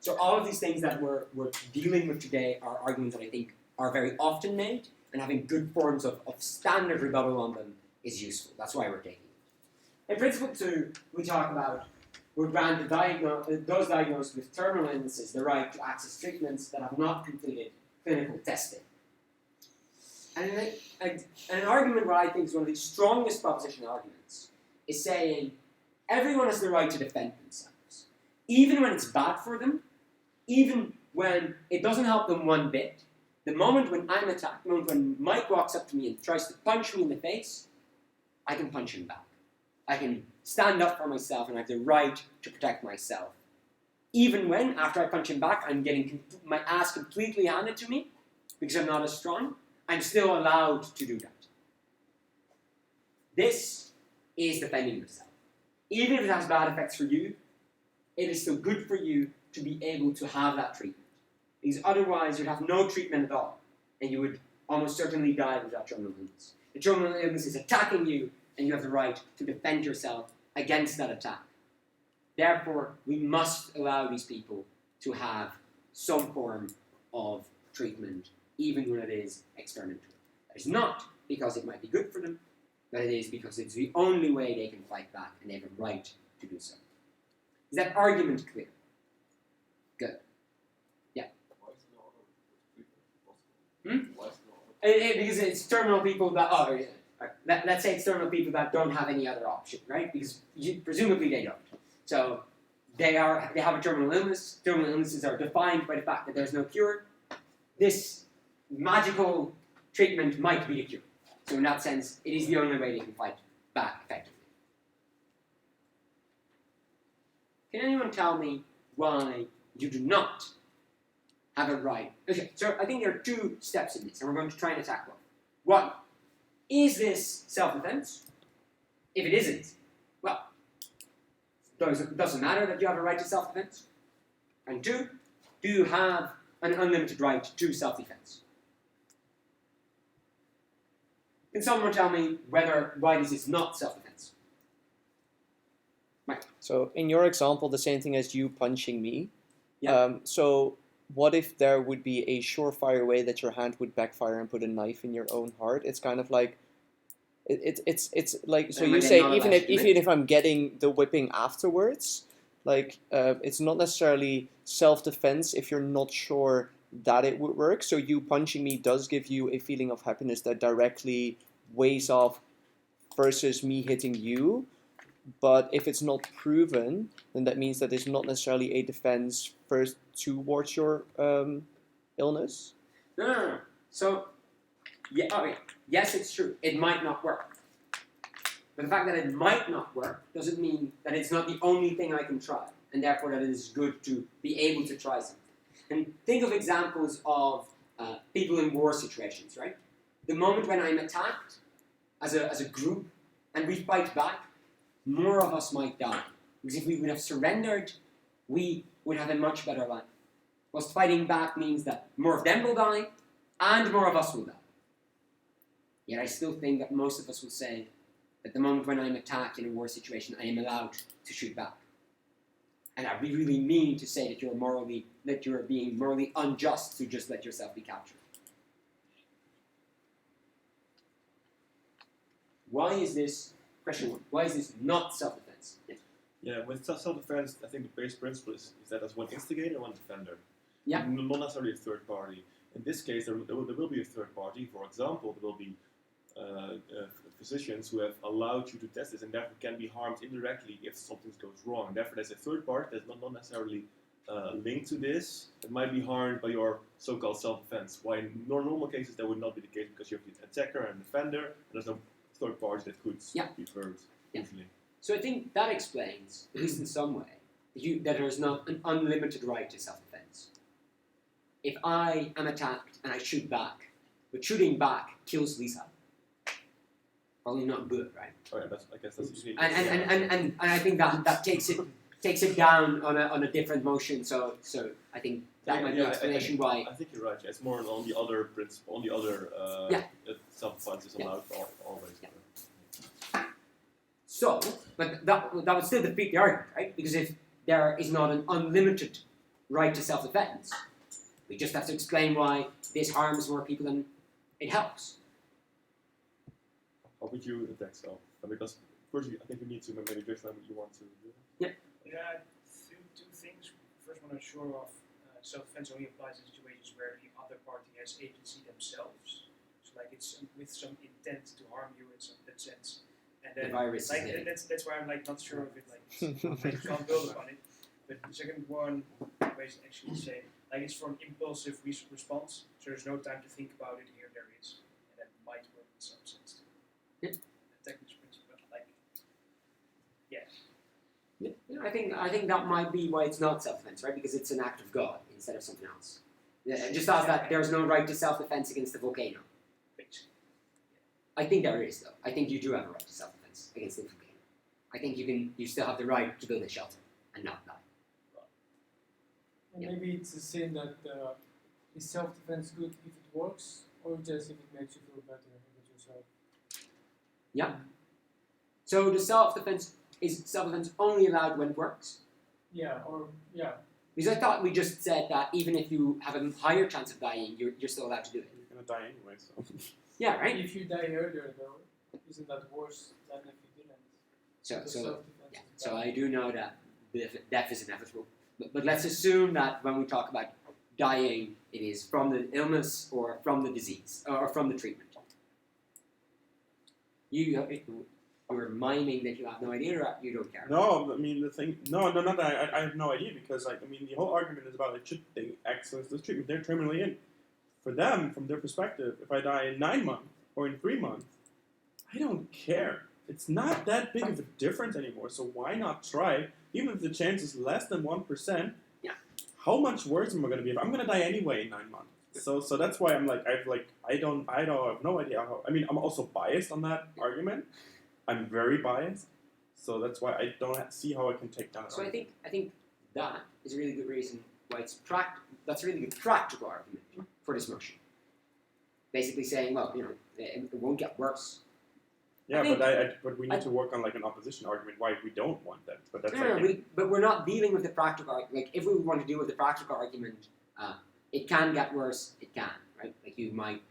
So all of these things that we're dealing with today are arguments that I think are very often made, and having good forms of standard rebuttal on them is useful. That's why we're taking it. In principle 2, we talk about would grant those diagnosed with terminal illnesses the right to access treatments that have not completed clinical testing. And an argument what I think is one of the strongest proposition arguments is saying everyone has the right to defend themselves, even when it's bad for them, even when it doesn't help them one bit. The moment when I'm attacked, the moment when Mike walks up to me and tries to punch me in the face, I can punch him back. I can stand up for myself, and I have the right to protect myself. Even when, after I punch him back, I'm getting my ass completely handed to me, because I'm not as strong, I'm still allowed to do that. This is defending yourself. Even if it has bad effects for you, it is still good for you to be able to have that treatment. Because otherwise, you'd have no treatment at all, and you would almost certainly die with that terminal illness. The terminal illness is attacking you, and you have the right to defend yourself against that attack. Therefore, we must allow these people to have some form of treatment, even when it is experimental. That is not because it might be good for them, but it is because it's the only way they can fight back, and they have a right to do so. Is that argument clear? Good. Yeah. Why is no other treatment possible? Why is no other Because it's terminal people that let's say it's terminal people that don't have any other option, right? Because presumably they don't. So they have a terminal illness. Terminal illnesses are defined by the fact that there's no cure. This magical treatment might be a cure. So in that sense, it is the only way they can fight back effectively. Can anyone tell me why you do not have a right? Okay, so I think there are 2 steps in this, and we're going to try and attack both. 1. Is this self-defense? If it isn't, well, it doesn't matter that you have a right to self-defense. And 2, do you have an unlimited right to self-defense? Can someone tell me why this is not self-defense? Mike. So in your example, the same thing as you punching me. Yeah. So what if there would be a surefire way that your hand would backfire and put a knife in your own heart? It's kind of like it's like, so Am I you then say not even allowed if to do even it? if I'm getting the whipping afterwards, like it's not necessarily self-defense if you're not sure that it would work. So you punching me does give you a feeling of happiness that directly weighs off versus me hitting you. But if it's not proven, then that means that it's not necessarily a defense first towards your illness. No. So, yes, it's true. It might not work. But the fact that it might not work doesn't mean that it's not the only thing I can try, and therefore that it is good to be able to try something. And think of examples of people in war situations, right? The moment when I'm attacked as a group and we fight back, more of us might die. Because if we would have surrendered, we would have a much better life. Whilst fighting back means that more of them will die, and more of us will die. Yet I still think that most of us will say that the moment when I'm attacked in a war situation, I am allowed to shoot back. And I really mean to say that you're being morally unjust to just let yourself be captured. Why is this, question one, why is this not self-defense? Yes. Yeah, with self-defense, I think the base principle is that there's one instigator and one defender. Yeah. Not necessarily a third party. In this case, there will be a third party. For example, there will be physicians who have allowed you to test this and therefore can be harmed indirectly if something goes wrong. Therefore, there's a third party that's not necessarily linked to this. It might be harmed by your so-called self-defense. Why in normal cases that would not be the case because you have the attacker and defender, and there's no third party that could be hurt usually. So I think that explains, at least in some way, that there is not an unlimited right to self-defense. If I am attacked and I shoot back, but shooting back kills Lisa, probably not good, right? Oh yeah, I guess that's usually. And I think that takes it down on a different motion. So I think that might be an explanation why. I think you're right. Yeah, it's more on the other principle, on the other self-defense is allowed always. Yeah. So, but that would still defeat the argument, right? Because if there is not an unlimited right to self-defense, we just have to explain why this harms more people than it helps. How would you attack self? Because first, I think we need to maybe just what you want to do. Yeah. Yeah, two things. First one, I'm sure of self-defense only applies in situations where the other party has agency themselves. So like it's with some intent to harm you in that sense. And then The virus like is that's why I'm like not sure of it. Like I can't build upon it. But the second one, is actually say like it's for an impulsive response. So there's no time to think about it. Here there is, and that might work in some sense too. Yeah. Attack this principle, like yeah. Yeah, I think that might be why it's not self-defense, right? Because it's an act of God instead of something else. Yeah, just as that there's no right to self-defense against the volcano. I think there is, though. I think you do have a right to self-defense against the volcano. I think you still have the right to build a shelter and not die. And maybe it's the same that is self-defense good if it works, or just if it makes you feel better about yourself? Yeah. So the self-defense is self-defense only allowed when it works? Yeah, Because I thought we just said that even if you have a higher chance of dying, you're still allowed to do it. You're gonna die anyway, so. Yeah, right? If you die earlier, though, isn't that worse than if you didn't? So I do know that death is inevitable. But let's assume that when we talk about dying, it is from the illness or from the disease or from the treatment. You're miming that you have no idea or you don't care. No, I mean the thing. No, not that I have no idea because like I mean the whole argument is about they access this treatment. They're terminally ill. For them, from their perspective, if I die in 9 months or in 3 months, I don't care. It's not that big of a difference anymore. So why not try? Even if the chance is less than 1%, how much worse am I going to be? I'm going to die anyway in 9 months. So that's why I'm like I don't have no idea how. I mean I'm also biased on that argument. I'm very biased. So that's why I don't see how I can take down. So I think that is a really good reason why it's that's a really good practical argument for this motion. Basically saying, well, it won't get worse. Yeah, but we need to work on like an opposition argument why we don't want that. But that's but we're not dealing with the practical argument. Like if we want to deal with the practical argument, it can get worse. It can, right? Like you might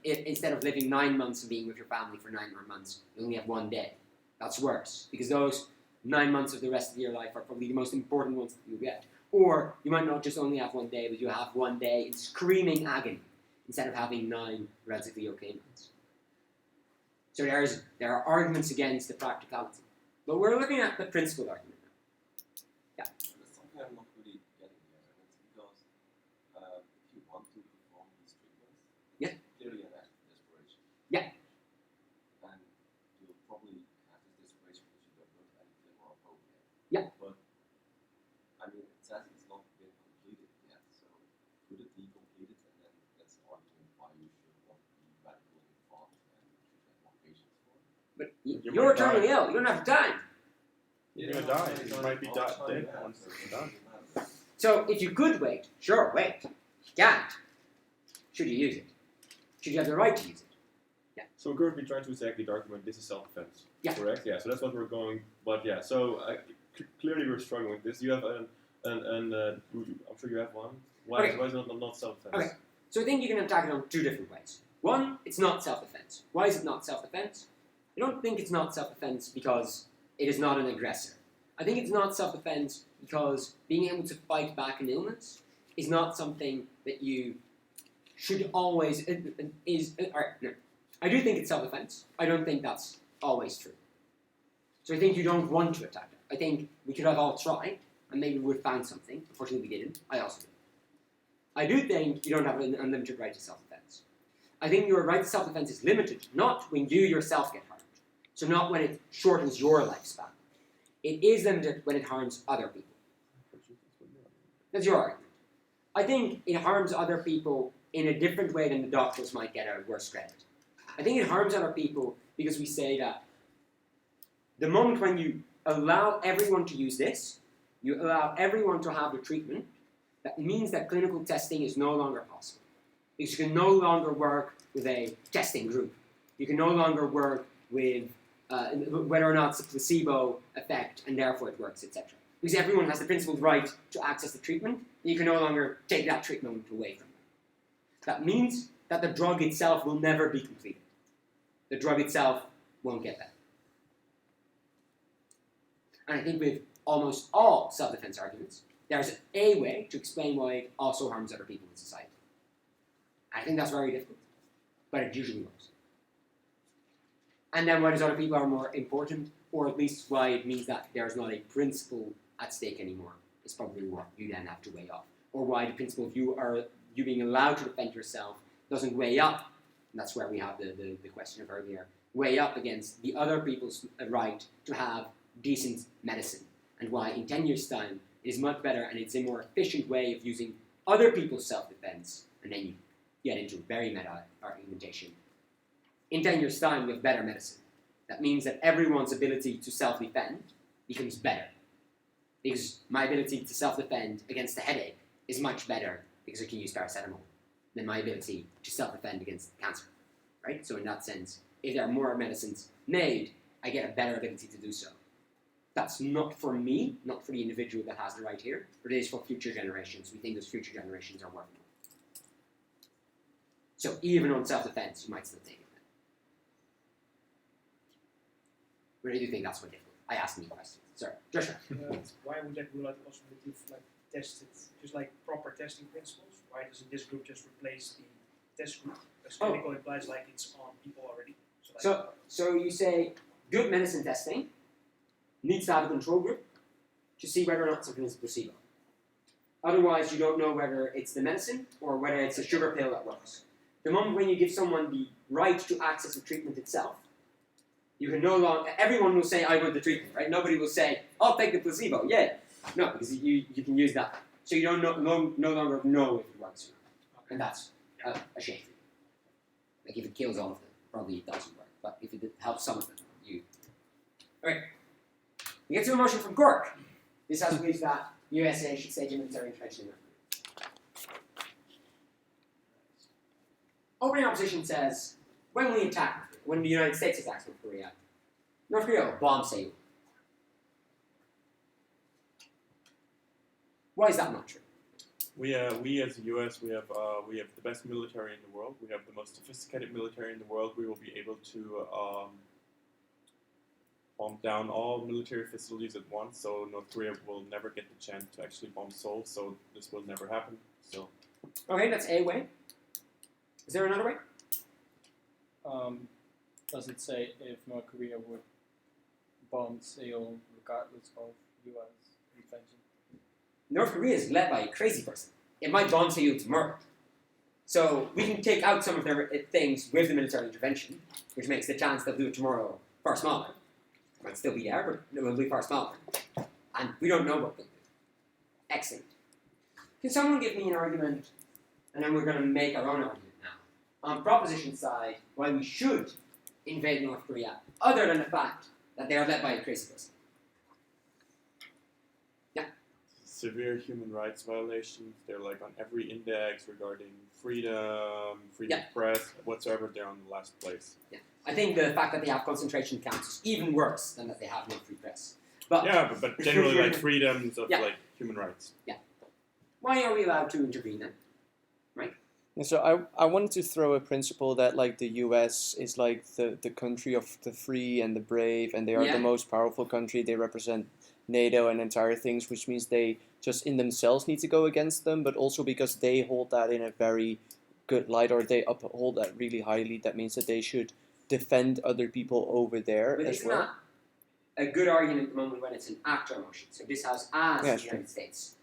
if instead of living 9 months and being with your family for 9 more months, you only have 1 day. That's worse because those 9 months of the rest of your life are probably the most important ones that you get. Or you might not just only have 1 day, but you have 1 day in screaming agony instead of having 9 relatively okay months. So there are arguments against the practicality. But we're looking at the principle argument now. Yeah. There's something I'm not really getting here, and it's because if you want to perform these treatments, it's clearly an act of desperation. Yeah. And you'll probably have this desperation because you don't have any glimmer of hope yet. Yeah. But, I mean, it says it's not been completed yet, so could it be completed? And then that's the argument why you should want to be radical in thought and should have more patience for it. But You you're might die. terminally ill. You don't have time. You're gonna die. You might be dead once you're done. So if you could wait, sure, wait. If you can't, should you use it? Should you have the right to use it? So we're currently trying to exactly the argument this is self-defense. Yeah. Correct? Yeah. So that's what we're going. But yeah. So clearly we're struggling with this. You have I'm sure you have one. Why Okay. is it not self-defense? Okay. So I think you can attack it on two different ways. One, it's not self-defense. Why is it not self-defense? I don't think it's not self-defense because it is not an aggressor. I think it's not self-defense because being able to fight back an illness is not something that you should always no. I do think it's self-defense. I don't think that's always true. So I think you don't want to attack it. I think we could have all tried, and maybe we would find something. Unfortunately, we didn't. I also did. I do think you don't have an unlimited right to self-defense. I think your right to self-defense is limited, not when you yourself get harmed. So not when it shortens your lifespan. It is limited when it harms other people. That's your argument. I think it harms other people in a different way than the doctors might get a worse credit. I think it harms other people because we say that the moment when you allow everyone to use this, you allow everyone to have the treatment, that means that clinical testing is no longer possible. Because you can no longer work with a testing group. You can no longer work with whether or not it's a placebo effect and therefore it works, etc. Because everyone has the principled right to access the treatment, and you can no longer take that treatment away from them. That means that the drug itself will never be completed. The drug itself won't get better. And I think with almost all self-defense arguments, there's a way to explain why it also harms other people in society. I think that's very difficult, but it usually works. And then why those other people are more important, or at least why it means that there's not a principle at stake anymore, is probably what you then have to weigh up. Or why the principle of you being allowed to defend yourself doesn't weigh up, and that's where we have the question of earlier, weigh up against the other people's right to have decent medicine, and why in 10 years' time it is much better and it's a more efficient way of using other people's self-defense, and then you get into very meta argumentation. In 10 years' time, we have better medicine. That means that everyone's ability to self-defend becomes better. Because my ability to self-defend against a headache is much better because I can use paracetamol than my ability to self-defend against cancer. Right? So in that sense, if there are more medicines made, I get a better ability to do so. That's not for me, not for the individual that has the right here, but it is for future generations. We think those future generations are worth more. So even on self-defense, you might still take it. But I do think that's quite difficult. I asked me questions. Sorry, Joshua. Why would that rule out the possibility of tested, just like proper testing principles? Why doesn't this group just replace the test group? Because clinical implies like it's on people already. So you say good medicine testing needs to have a control group to see whether or not something is a placebo. Otherwise, you don't know whether it's the medicine or whether it's a sugar pill that works. The moment when you give someone the right to access the treatment itself, you can no longer, everyone will say, I want the treatment, right? Nobody will say, I'll take the placebo, yeah. No, because you can use that. So you don't no longer know if it works or not. And that's a shame. Like if it kills all of them, probably it doesn't work. But if it helps some of them, you... Alright. We get to a motion from Cork. This has believes that USA should stage a military intervention in North Korea. Opening opposition says, when we attack, when the United States attacks North Korea will bomb Seoul. Why is that not true? We as the U.S. we have the best military in the world. We have the most sophisticated military in the world. We will be able to bomb down all military facilities at once. So North Korea will never get the chance to actually bomb Seoul. So this will never happen. So. Okay, that's a way. Is there another way? Does it say if North Korea would bomb Seoul regardless of U.S. intervention? North Korea is led by a crazy person. It might bomb Seoul tomorrow. So we can take out some of their things with the military intervention, which makes the chance they'll do it tomorrow far smaller. It might still be there, but it will be far smaller. And we don't know what they'll do. Excellent. Can someone give me an argument, and then we're going to make our own argument now. On proposition side, why we should invade North Korea, other than the fact that they are led by a crazy person? Severe human rights violations. They're like on every index regarding freedom, freedom of press, whatsoever. They're on the last place. I think the fact that they have concentration camps is even worse than that they have no free press. But But generally like freedoms of Yeah. like human rights. why are we allowed to intervene then? And so I wanted to throw a principle that like the U.S. is like the country of the free and the brave, and they are Yeah. the most powerful country. They represent NATO and entire things, which means they just in themselves need to go against them, but also because they hold that in a very good light, or they uphold that really highly. That means that they should defend other people over there But as isn't well. that a good argument at the moment when it's an actor motion? So this House as Yeah, the sure. United States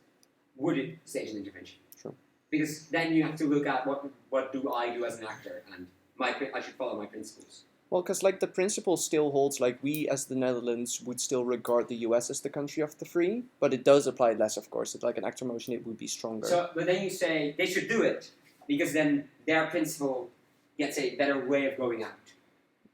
would it stage an intervention? Sure. Because then you have to look at what do I do as an actor, and I should follow my principles. Well, because like the principle still holds, like we as the Netherlands would still regard the U.S. as the country of the free, but it does apply less, of course. It's like an actor motion, it would be stronger. So, but then you say they should do it because then their principle gets a better way of going out.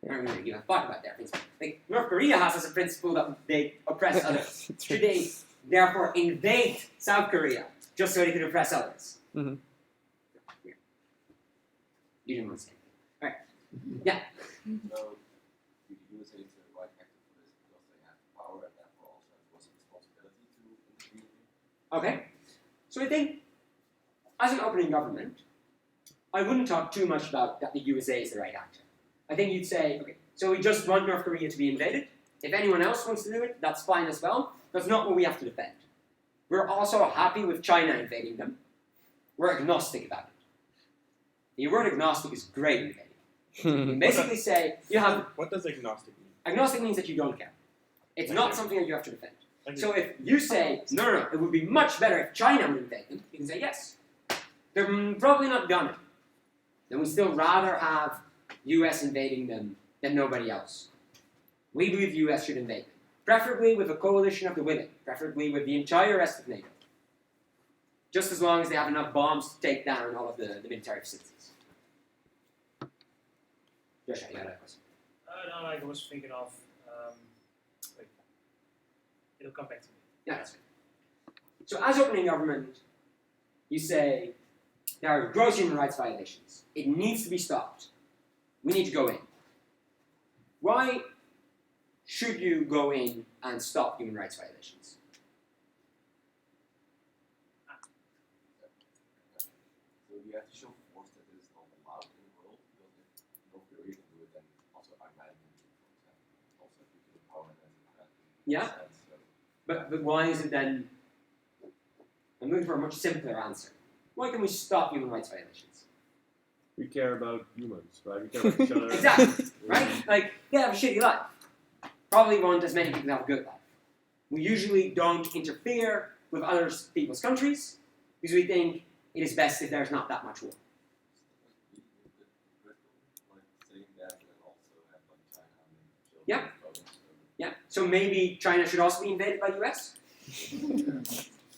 I don't really give a fuck about their principle. Like North Korea has as a principle that they oppress others. Should they therefore invade South Korea just so they can oppress others? Mhm. Yeah. You didn't want to say anything. Alright. So the USA is the right actor for this because they have power and therefore also has responsibility to intervene. Okay. So I think, as an opening government, I wouldn't talk too much about that the USA is the right actor. I think you'd say, okay, so we just want North Korea to be invaded. If anyone else wants to do it, that's fine as well. That's not what we have to defend. We're also happy with China invading them. We're agnostic about it. The word agnostic is great in invading. You basically say, you have, What does agnostic mean? agnostic means that you don't care. It's not something that you have to defend. Like, So if you say, no, it would be much better if China would invade them, you can say yes. They're probably not gonna. Then we still rather have US invading them than nobody else. We believe the US should invade them. Preferably with a coalition of the willing. Preferably with the entire rest of NATO. Just as long as they have enough bombs to take down all of the military facilities. Joshua, you had a question? No, I was thinking of, wait, it'll come back to me. Yeah, that's right. So as opening government, you say there are gross human rights violations. It needs to be stopped. We need to go in. Why should you go in and stop human rights violations? So you have to show force that it is not allowed in the world because if North Korea can do it, then also Iran can do it, for example. Also nuclear power has a threat in Yeah. that sense. So But why is it then? I'm looking for a much simpler answer. Why can we stop human rights violations? We care about humans, right? We care about each other. Exactly, right? Like, they have a shitty life. Probably want as many people to have a good life. We usually don't interfere with other people's countries because we think it is best if there's not that much war. like saying that and then also have like China and children. Yeah. So Yeah, so maybe China should also be invaded by the US?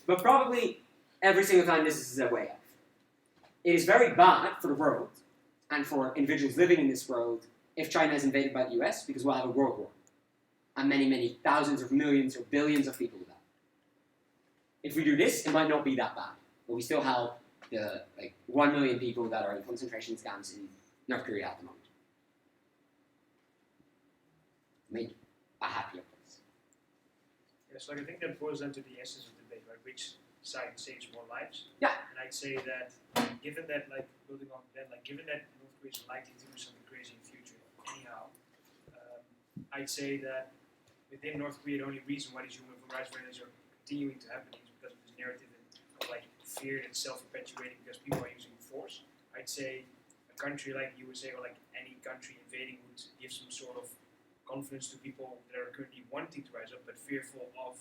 But probably every single time this is a way out. It is very bad for the world and for individuals living in this world if China is invaded by the US because we'll have a world war. And many, many thousands of millions or billions of people will die. If we do this, it might not be that bad. But we still have the 1 million people that are in concentration camps in North Korea at the moment. Make a happier place. Yeah, so I think that boils down to the essence of the debate, right? Which side saves more lives? Yeah. And I'd say that, given that, building on that, given that North Korea is likely to do something crazy in the future, anyhow, I'd say that within North Korea, the only reason why these human rights violations are continuing to happen is because of this narrative of fear that's self-perpetuating because people are using force. I'd say a country like the USA or any country invading would give some sort of confidence to people that are currently wanting to rise up but fearful of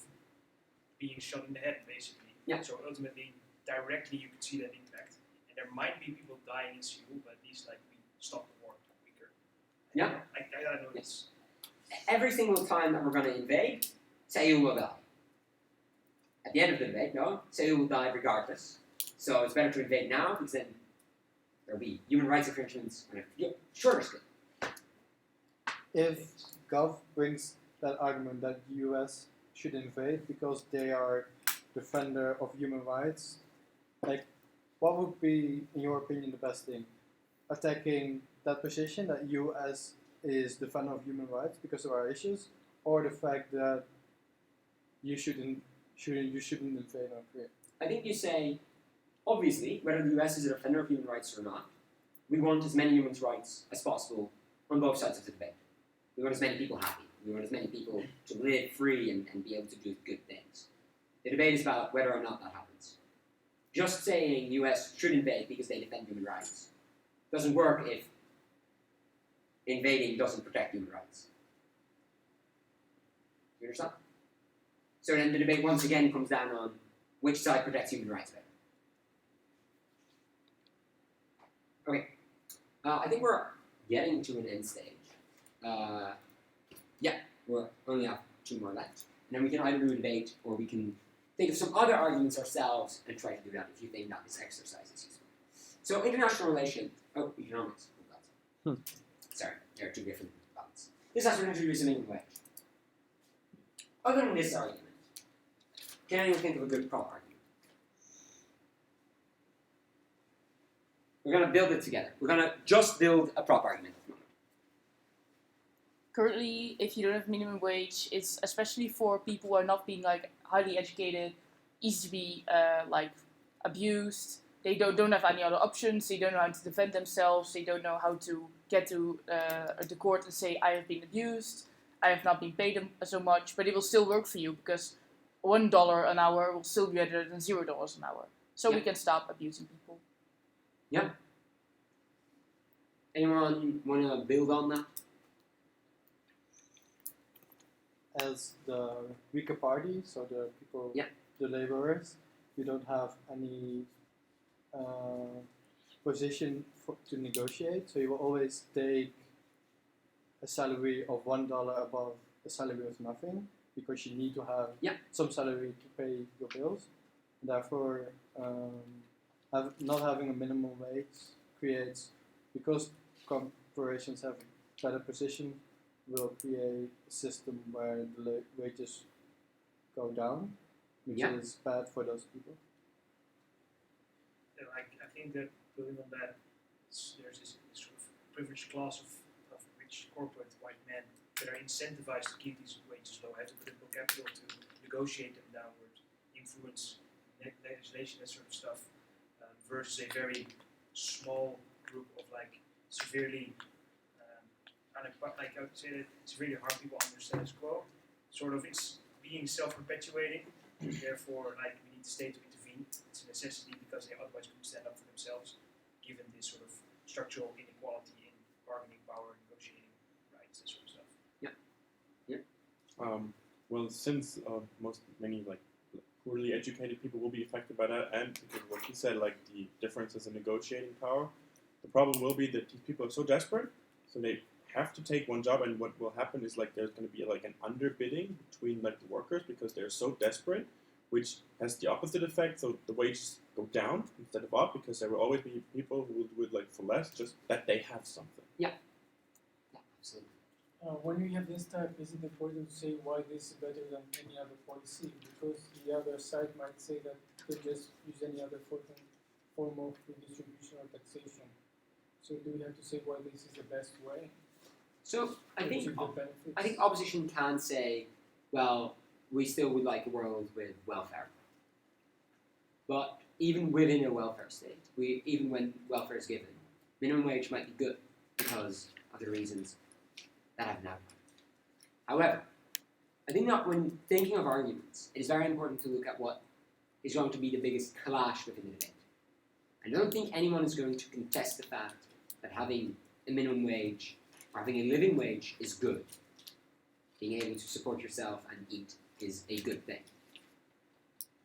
being shot in the head, basically. Yeah. So ultimately, directly you could see that impact. And there might be people dying in Seoul, but at least we stop the war quicker. Yeah. I don't know. Yes. Every single time that we're going to invade, Seoul will die. At the end of the debate, no, Seoul will die regardless. So it's better to invade now because then there'll be human rights infringements and a shorter scale. if Gov brings that argument that the US should invade because they are defender of human rights, like, what would be, in your opinion, the best thing? Attacking that position that US is defender of human rights because of our issues, or the fact that you shouldn't invade North Korea? I think you say, obviously, whether the US is a defender of human rights or not, we want as many human rights as possible on both sides of the debate. We want as many people happy. We want as many people to live free and be able to do good things. The debate is about whether or not that happens. Just saying US should invade because they defend human rights doesn't work if invading doesn't protect human rights. You understand? So then the debate once again comes down on which side protects human rights better. Okay. I think we're getting to an end stage. Yeah, we only have 2 more left. And then we can either do a debate or we can think of some other arguments ourselves and try to do that if you think that this exercise is useful. So international relations. Oh, economics. Sorry, there are 2 different thoughts. This has to introduce a minimum wage. Other than this argument, can anyone think of a good prop argument? We're going to build it together. We're going to just build a prop argument at the moment. Currently, if you don't have minimum wage, it's especially for people who are not being like highly educated, easy to be like abused. They don't have any other options. They don't know how to defend themselves. They don't know how to get to the court and say, I have been abused. I have not been paid so much. But it will still work for you because $1 an hour will still be better than $0 an hour. So we can stop abusing people. Yeah. Anyone want to build on that? As the weaker party, so the people, the laborers, you don't have any position to negotiate, so you will always take a salary of $1 above a salary of nothing, because you need to have some salary to pay your bills. And therefore, not having a minimum wage creates, because corporations have a better position, will create a system where the wages go down, which is bad for those people. I think that building on that, there's this sort of privileged class of rich corporate white men that are incentivized to keep these wages low, have the political capital to negotiate them downward, influence legislation, that sort of stuff, versus a very small group of like severely, I would say that severely harm people under status quo. Sort of, it's being self-perpetuating. Therefore, like, we need the state to intervene. It's a necessity because they otherwise couldn't stand up for themselves, given this sort of structural inequality in bargaining power, negotiating rights, that sort of stuff. Well, since many like poorly educated people will be affected by that, and because what you said, like the differences in negotiating power, the problem will be that these people are so desperate, so they have to take one job, and what will happen is like there's going to be like an underbidding between like the workers because they're so desperate, which has the opposite effect. So the wages go down instead of up because there will always be people who will do it like for less, just that they have something. Yeah, absolutely. When you have this type, is it important to say why this is better than any other policy? Because the other side might say that they just use any other form of redistribution or taxation. So do we have to say why this is the best way? So I think opposition can say, well, we still would like a world with welfare. But even within a welfare state, even when welfare is given, minimum wage might be good because of the reasons that have now. However, I think that when thinking of arguments, it is very important to look at what is going to be the biggest clash within the debate. I don't think anyone is going to contest the fact that having a minimum wage or having a living wage is good. Being able to support yourself and eat is a good thing.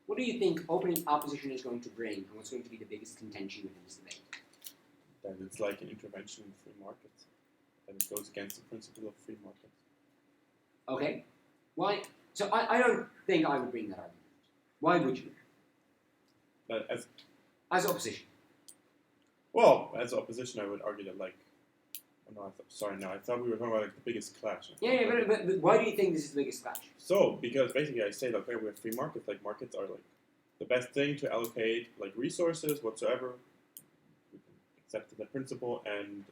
What do you think opening opposition is going to bring, and what's going to be the biggest contention within this debate? That it's like an intervention in free markets. That it goes against the principle of free markets. Okay. Why? So I don't think I would bring that argument. Why would you? As opposition. Well, as opposition, I would argue that like Oh, no, sorry, no, I thought we were talking about like the biggest clash. Yeah, but why do you think this is the biggest clash? So, because basically I say that okay, we have free markets, like markets are like the best thing to allocate like resources whatsoever. We can accept the principle, and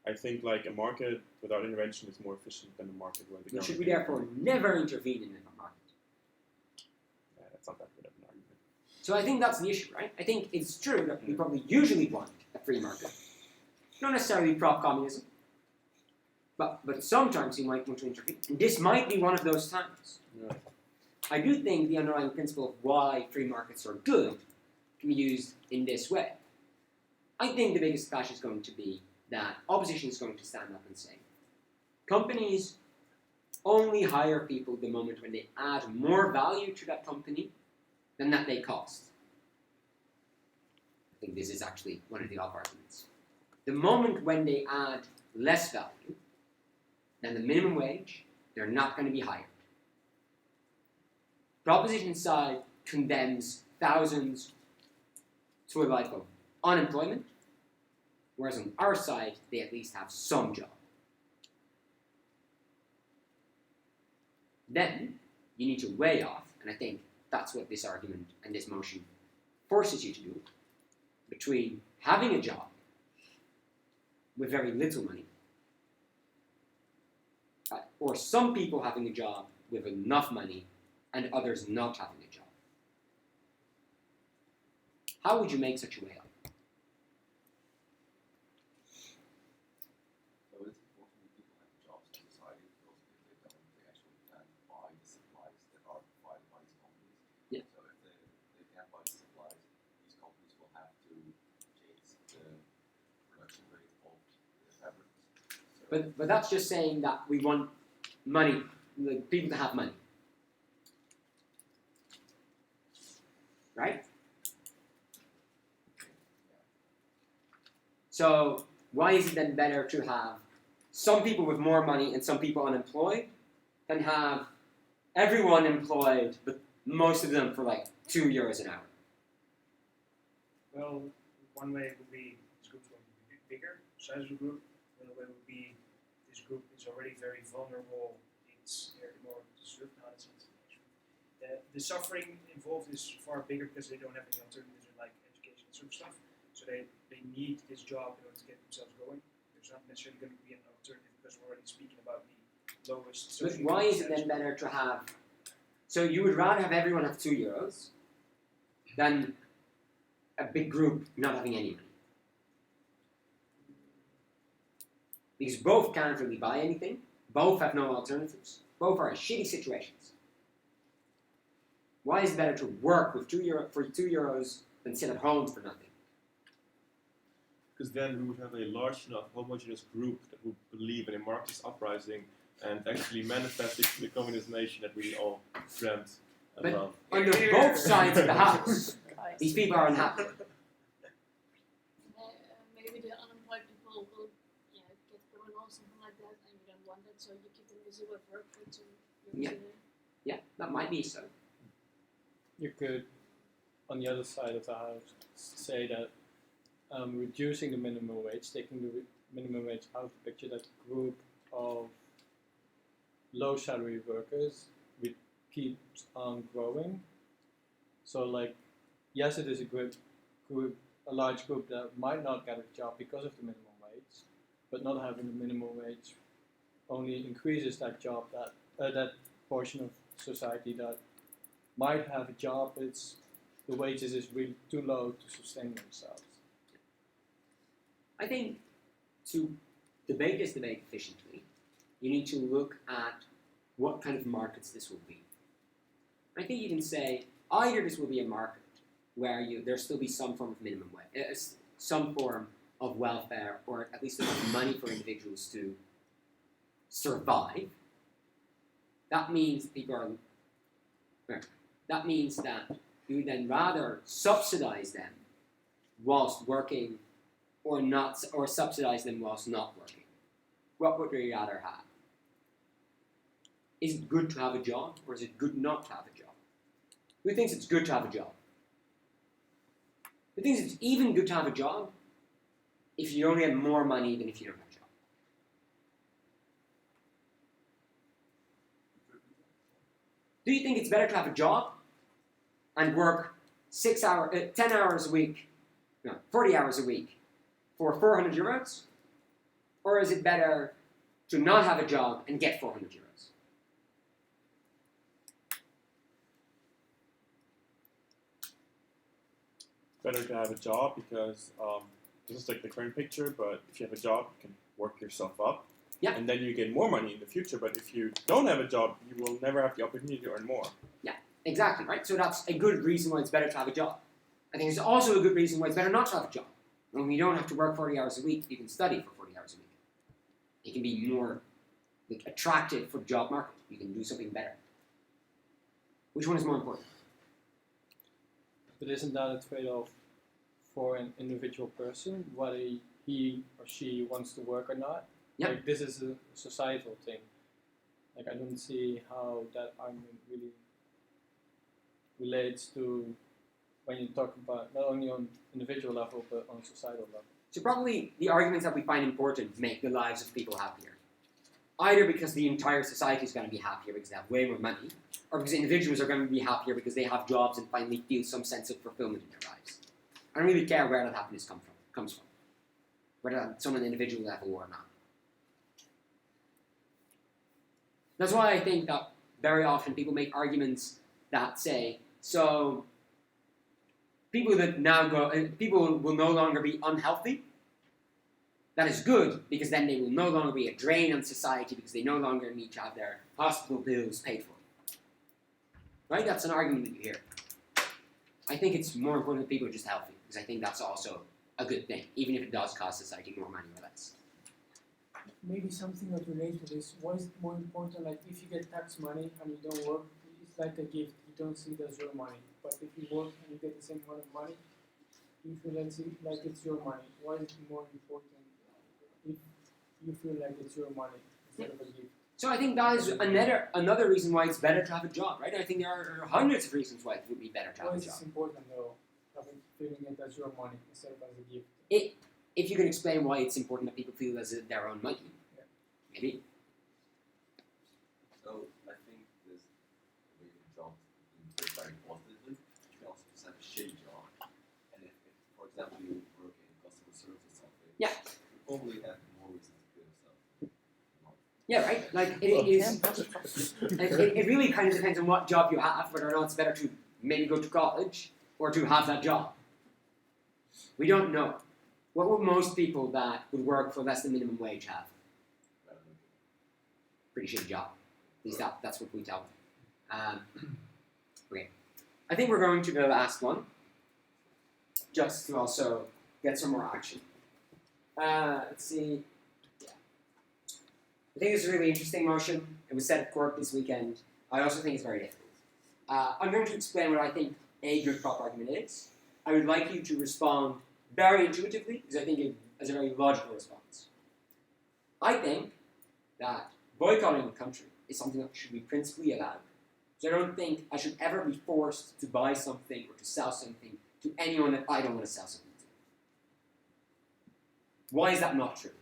I think like a market without intervention is more efficient than a market where the But government. should we therefore never intervene in the market? Yeah, that's not that good of an argument. So I think that's the issue, right? I think it's true that we probably usually want a free market. Not necessarily prop communism, but sometimes you might want to intervene. And this might be one of those times. Yeah. I do think the underlying principle of why free markets are good can be used in this way. I think the biggest clash is going to be that opposition is going to stand up and say, companies only hire people the moment when they add more value to that company than that they cost. I think this is actually one of the off arguments. The moment when they add less value than the minimum wage, they're not going to be hired. Proposition side condemns thousands to a life of unemployment, whereas on our side, they at least have some job. Then, you need to weigh off, and I think that's what this argument and this motion forces you to do, between having a job with very little money, or some people having a job with enough money and others not having a job. How would you make such a way up? So it's important that people have jobs in society, because if they don't, they actually can't buy the supplies that are provided by these companies. Yeah. So if they can't buy the supplies, these companies will have to change the production rate of the fabrics. So But that's just saying that we want money, like people to have money. Right? So why is it then better to have some people with more money and some people unemployed than have everyone employed, but most of them for like €2 an hour? Well, one way would be this group's going to be bigger, size of the group. Another way would be this group is already very vulnerable. They're more deserved now. The suffering involved is far bigger because they don't have any alternatives in like education and sort of stuff. So they need this job in order to get themselves going. There's not necessarily going to be an alternative because we're already speaking about the lowest. But why is it then better to have? So you would rather have everyone have €2 than a big group not having any money? Because both can't really buy anything, both have no alternatives, both are in shitty situations. Why is it better to work with €2 than sit at home for nothing? Because then we would have a large enough homogeneous group that would believe in a Marxist uprising and actually manifest the communist nation that we all dreamt But about. under both sides of the house, these people are unhappy. Maybe the unemployed people will get going on something like that, and you don't want that, so you keep them busy with work for 2 years. Yeah, that might be so. You could, on the other side of the house, say that reducing the minimum wage, taking the minimum wage out of the picture, that group of low salary workers keeps on growing. So like, yes, it is a large group that might not get a job because of the minimum wage, but not having the minimum wage only increases that job, that portion of society that might have a job, the wages is really too low to sustain themselves. I think to debate this debate efficiently, you need to look at what kind of markets this will be. I think you can say either this will be a market where there'll still be some form of minimum wage, some form of welfare, or at least enough money for individuals to survive. That means that means that you would then rather subsidize them whilst working, or subsidize them whilst not working. What would you rather have? Is it good to have a job, or is it good not to have a job? Who thinks it's good to have a job? Who thinks it's even good to have a job if you only have more money than if you don't have a job? Do you think it's better to have a job and work 10 hours a week, no, 40 hours a week for 400 euros? Or is it better to not have a job and get 400 euros? Better to have a job because this is like the current picture, but if you have a job, you can work yourself up. Yeah. And then you get more money in the future, but if you don't have a job, you will never have the opportunity to earn more. Yeah, exactly, right? So that's a good reason why it's better to have a job. I think it's also a good reason why it's better not to have a job. When you don't have to work 40 hours a week, you can study for 40 hours a week. It can be more attractive for the job market. You can do something better. Which one is more important? But isn't that a trade-off for an individual person, whether he or she wants to work or not? Yeah. Like, this is a societal thing. Like, I don't see how that argument really relates to when you talk about not only on individual level but on societal level. So probably the arguments that we find important make the lives of people happier. Either because the entire society is going to be happier because they have way more money, or because individuals are going to be happier because they have jobs and finally feel some sense of fulfillment in their lives. I don't really care where that happiness comes from, whether that's on an individual level or not. That's why I think that very often people make arguments that say, so people will no longer be unhealthy. That is good, because then they will no longer be a drain on society because they no longer need to have their hospital bills paid for. Right? That's an argument that you hear. I think it's more important that people are just healthy, because I think that's also a good thing, even if it does cost society more money or less. Maybe something that relates to this. Why is it more important? Like, if you get tax money and you don't work, it's like a gift. You don't see it as your money. But if you work and you get the same amount of money, you feel like it's your money. Why is it more important if you feel like it's your money instead of a gift? So I think that is another reason why it's better to have a job, right? I think there are hundreds of reasons why it would be better to have Why a is job. this important though? Feeling it as your money instead of as a gift. If you can explain why it's important that people feel as their own money, maybe. So I think this way of jobs is very positively. You can also just have a shitty job, and if for example you work in customer service or something, Yeah. you probably have more reasons to kill yourself. Yeah, right? Like, it really kind of depends on what job you have, whether or not it's better to maybe go to college or to have that job. We don't know. What would most people that would work for less than minimum wage have? Pretty shitty job. At least that's what we tell them. Okay. I think we're going to the last one, just to also get some more action. Let's see. Yeah. I think it's a really interesting motion. It was set at court this weekend. I also think it's very difficult. I'm going to explain what I think a good prop argument is. I would like you to respond very intuitively, because I think it is a very logical response. I think that boycotting a country is something that should be principally allowed. So I don't think I should ever be forced to buy something or to sell something to anyone that I don't want to sell something to. Why is that not true?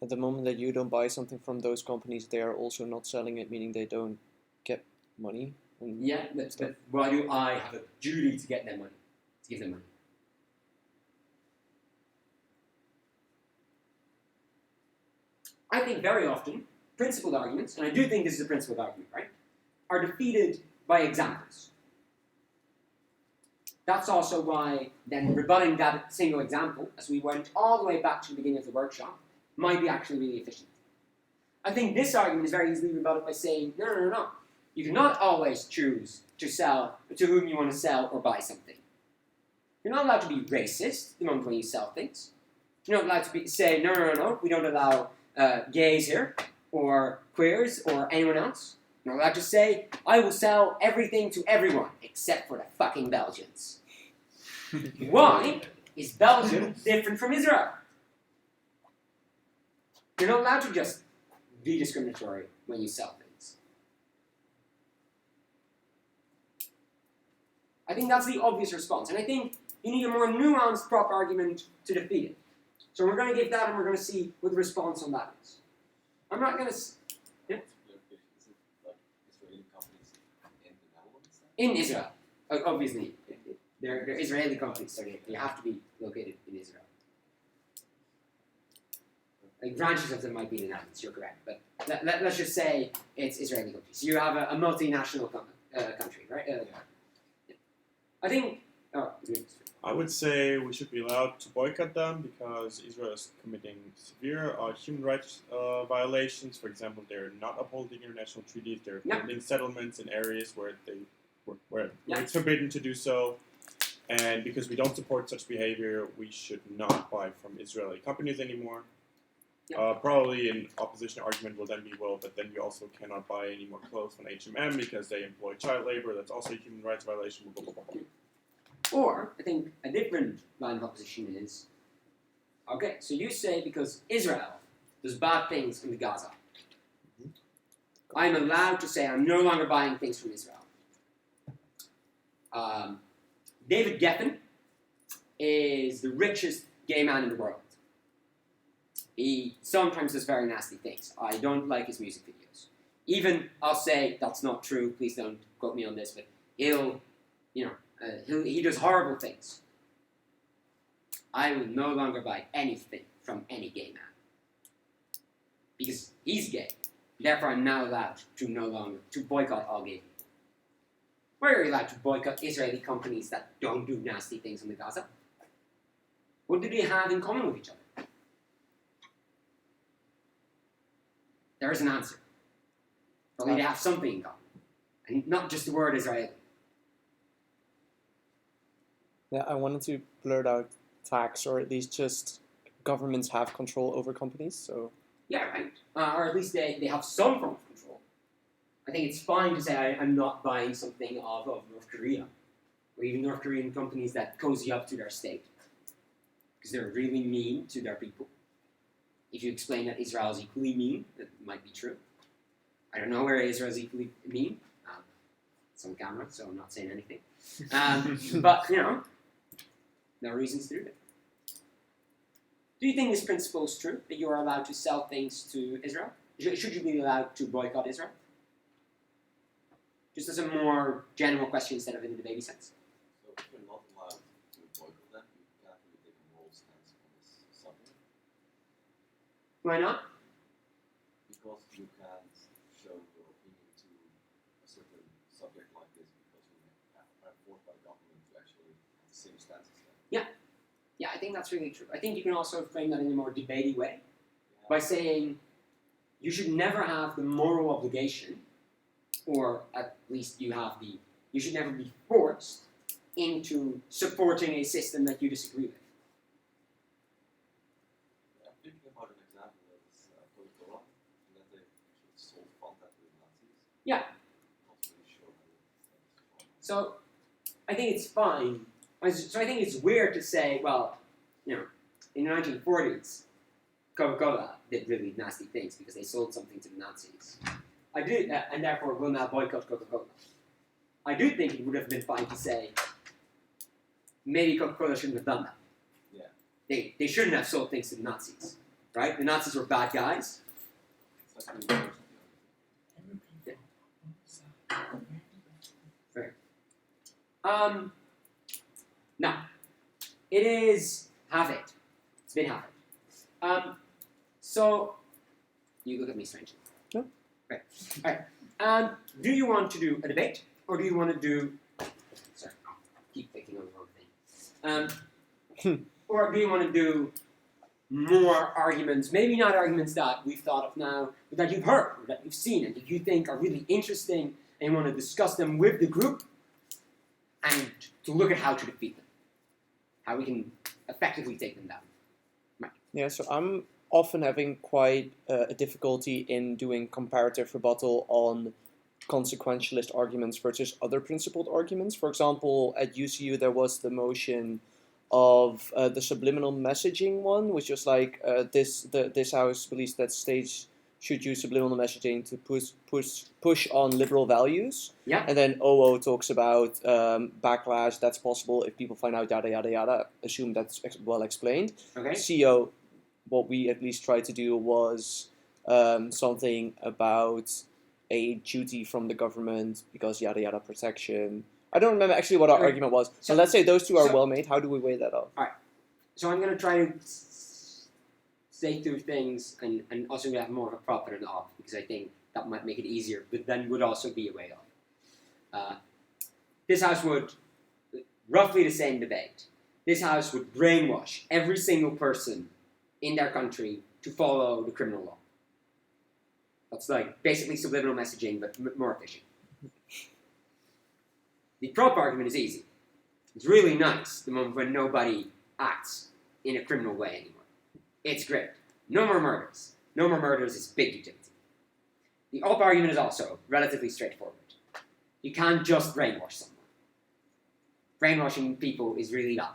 At the moment that you don't buy something from those companies, they are also not selling it, meaning they don't get money. Yeah, but why do I have a duty to get them money, to give them money? I think very often, principled arguments, and I do think this is a principled argument, right, are defeated by examples. That's also why then rebutting that single example, as we went all the way back to the beginning of the workshop, might be actually really efficient. I think this argument is very easily rebutted by saying, no. You cannot always choose to sell to whom you want to sell or buy something. You're not allowed to be racist the moment when you sell things. You're not allowed to say, no, we don't allow gays here, or queers, or anyone else. You're not allowed to say, I will sell everything to everyone, except for the fucking Belgians. Why is Belgium different from Israel? You're not allowed to just be discriminatory when you sell things. I think that's the obvious response, and I think you need a more nuanced prop argument to defeat it. So we're going to give that, and we're going to see what the response on that is. I'm not going to... Yeah? Is it like in Israel. Obviously, they're Israeli companies, so they have to be located in Israel. Like branches of them might be in the Netherlands, you're correct, but let's just say it's Israeli companies. So you have a multinational country, right? I think. I would say we should be allowed to boycott them because Israel is committing severe human rights violations. For example, they're not upholding international treaties. They're building settlements in areas where it's forbidden to do so. And because we don't support such behavior, we should not buy from Israeli companies anymore. Probably an opposition argument will then be, well, but then we also cannot buy any more clothes from H&M because they employ child labor. That's also a human rights violation. Blah, blah, blah, blah. Or, I think a different line of opposition is, okay, so you say because Israel does bad things in the Gaza, I'm allowed to say I'm no longer buying things from Israel. David Geffen is the richest gay man in the world. He sometimes does very nasty things. I don't like his music videos. Even, I'll say, that's not true, please don't quote me on this, but he does horrible things. I will no longer buy anything from any gay man. Because he's gay. Therefore, I'm now allowed to boycott all gay people. Why are you allowed to boycott Israeli companies that don't do nasty things in the Gaza? What do they have in common with each other? There is an answer. Probably they have something in common. And not just the word Israeli. Yeah, I wanted to blurt out tax, or at least just governments have control over companies, so... Yeah, right. Or at least they have some form of control. I think it's fine to say I'm not buying something of North Korea, or even North Korean companies that cozy up to their state, because they're really mean to their people. If you explain that Israel is equally mean, that might be true. I don't know where Israel is equally mean. It's on camera, so I'm not saying anything. But, no reasons to do it. Do you think this principle is true, that you are allowed to sell things to Israel? Should you be allowed to boycott Israel? Just as a more general question instead of in the debate sense. So if you're not allowed to boycott them, you can't really take a moral stance on this subject. Why not? Because you can't show your opinion to a certain subject like this because you are forced by the government to actually have the same stance as them. Yeah, I think that's really true. I think you can also frame that in a more debatey way by saying you should never have the moral obligation, or at least you should never be forced into supporting a system that you disagree with. I'm thinking about an example that is Coca-Cola, and that they actually sold Fanta to the Nazis. Yeah. Not really sure how that's So I think it's fine. So I think it's weird to say, well, in the 1940s, Coca-Cola did really nasty things because they sold something to the Nazis. I do, and therefore will now boycott Coca-Cola. I do think it would have been fine to say, maybe Coca-Cola shouldn't have done that. Yeah. They shouldn't have sold things to the Nazis, right? The Nazis were bad guys. It's like the reverse of the other thing. Now, it is half 8. It's been half 8. So, you look at me strangely. No. Right. All right. Do you want to do a debate, or do you want to do... Sorry, I'll keep thinking on the wrong thing. Or do you want to do more arguments, maybe not arguments that we've thought of now, but that you've heard, or that you've seen, and that you think are really interesting, and you want to discuss them with the group, and to look at how to defeat them. How we can effectively take them down. Right. Yeah, so I'm often having quite a difficulty in doing comparative rebuttal on consequentialist arguments versus other principled arguments. For example, at UCU there was the motion of the subliminal messaging one, which was like this house believes that states should use subliminal messaging to push on liberal values. Yeah. And then OO talks about backlash that's possible if people find out yada yada yada. Assume that's well explained. Okay. CO, what we at least tried to do was something about a duty from the government because yada yada protection. I don't remember actually what our Right. argument was. So So- let's say those two are so- well made. How do we weigh that off? So I'm going to try to say through things and also have more of a prop and an off because I think that might make it easier, but then would also be a way off. This house would, roughly the same debate, this house would brainwash every single person in their country to follow the criminal law. That's like basically subliminal messaging, but more efficient. The prop argument is easy. It's really nice the moment when nobody acts in a criminal way anymore. It's great. No more murders. No more murders is big utility. The op argument is also relatively straightforward. You can't just brainwash someone. Brainwashing people is really bad.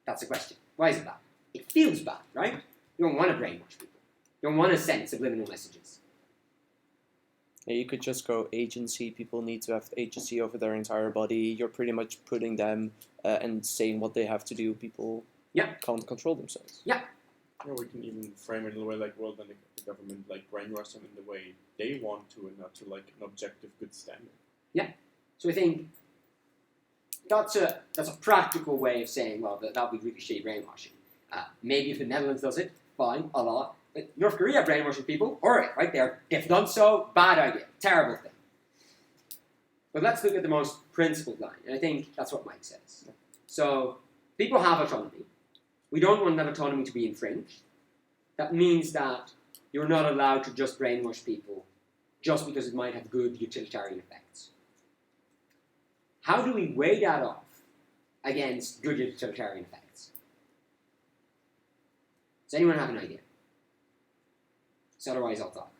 That's the question. Why is it bad? It feels bad, right? You don't want to brainwash people. You don't want to send subliminal messages. Yeah, you could just go agency. People need to have agency over their entire body. You're pretty much putting them and saying what they have to do. People can't control themselves. Or we can even frame it in a way like, well, then the government like brainwash them in the way they want to, and not to like an objective good standard. So I think that's a practical way of saying, well, that would be really shitty brainwashing. Maybe if the Netherlands does it, fine, a lot. But North Korea brainwashing people, alright, right? They've done so, bad idea, terrible thing. But let's look at the most principled line, and I think that's what Mike says. So, people have autonomy. We don't want that autonomy to be infringed. That means that you're not allowed to just brainwash people just because it might have good utilitarian effects. How do we weigh that off against good utilitarian effects? Does anyone have an idea? So otherwise I'll talk.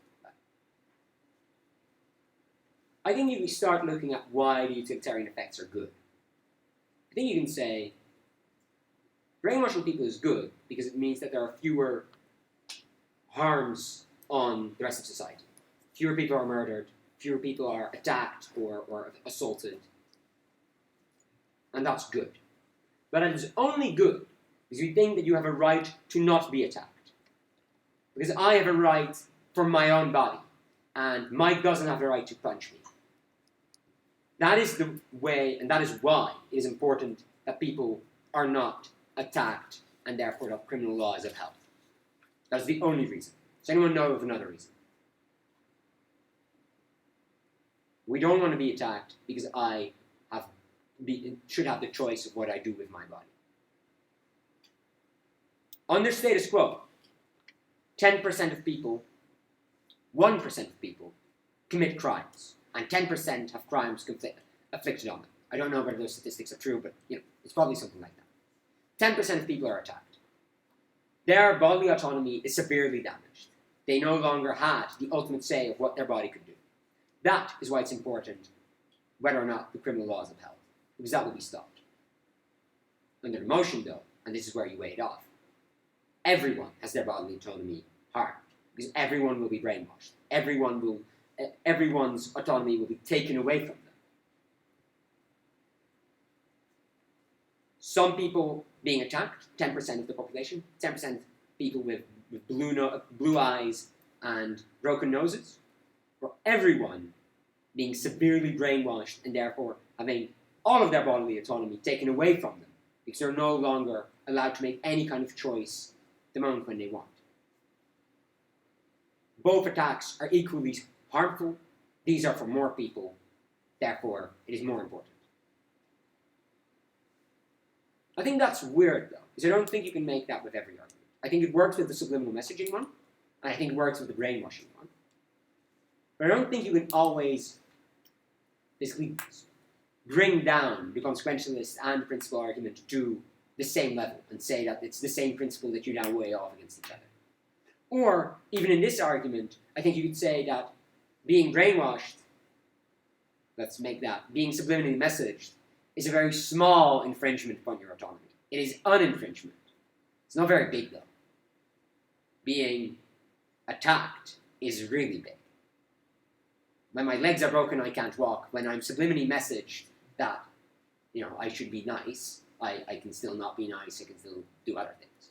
I think if we start looking at why the utilitarian effects are good, I think you can say brainwashing people is good because it means that there are fewer harms on the rest of society. Fewer people are murdered, fewer people are attacked or assaulted. And that's good. But it is only good because we think that you have a right to not be attacked. Because I have a right for my own body, and Mike doesn't have the right to punch me. That is the way, and that is why it is important that people are not attacked, and therefore that criminal law is upheld. That's the only reason. Does anyone know of another reason? We don't want to be attacked because I should have the choice of what I do with my body. Under status quo, 10% of people, 1% of people commit crimes, and 10% have crimes afflicted on them. I don't know whether those statistics are true, but it's probably something like that. 10% of people are attacked. Their bodily autonomy is severely damaged. They no longer had the ultimate say of what their body could do. That is why it's important whether or not the criminal law is upheld, because that will be stopped. Under the motion, though, and this is where you weigh it off, everyone has their bodily autonomy harmed, because everyone will be brainwashed. Everyone's autonomy will be taken away from them. Some people being attacked, 10% of the population, 10% people with blue eyes and broken noses, or everyone being severely brainwashed and therefore having all of their bodily autonomy taken away from them because they're no longer allowed to make any kind of choice the moment when they want. Both attacks are equally harmful. These are for more people. Therefore, it is more important. I think that's weird, though, because I don't think you can make that with every argument. I think it works with the subliminal messaging one, and I think it works with the brainwashing one. But I don't think you can always basically bring down the consequentialist and the principle argument to the same level and say that it's the same principle that you now weigh off against each other. Or, even in this argument, I think you could say that being brainwashed, let's make that, being subliminally messaged, is a very small infringement upon your autonomy. It is uninfringement. It's not very big, though. Being attacked is really big. When my legs are broken, I can't walk. When I'm subliminally messaged that, I should be nice, I can still not be nice, I can still do other things.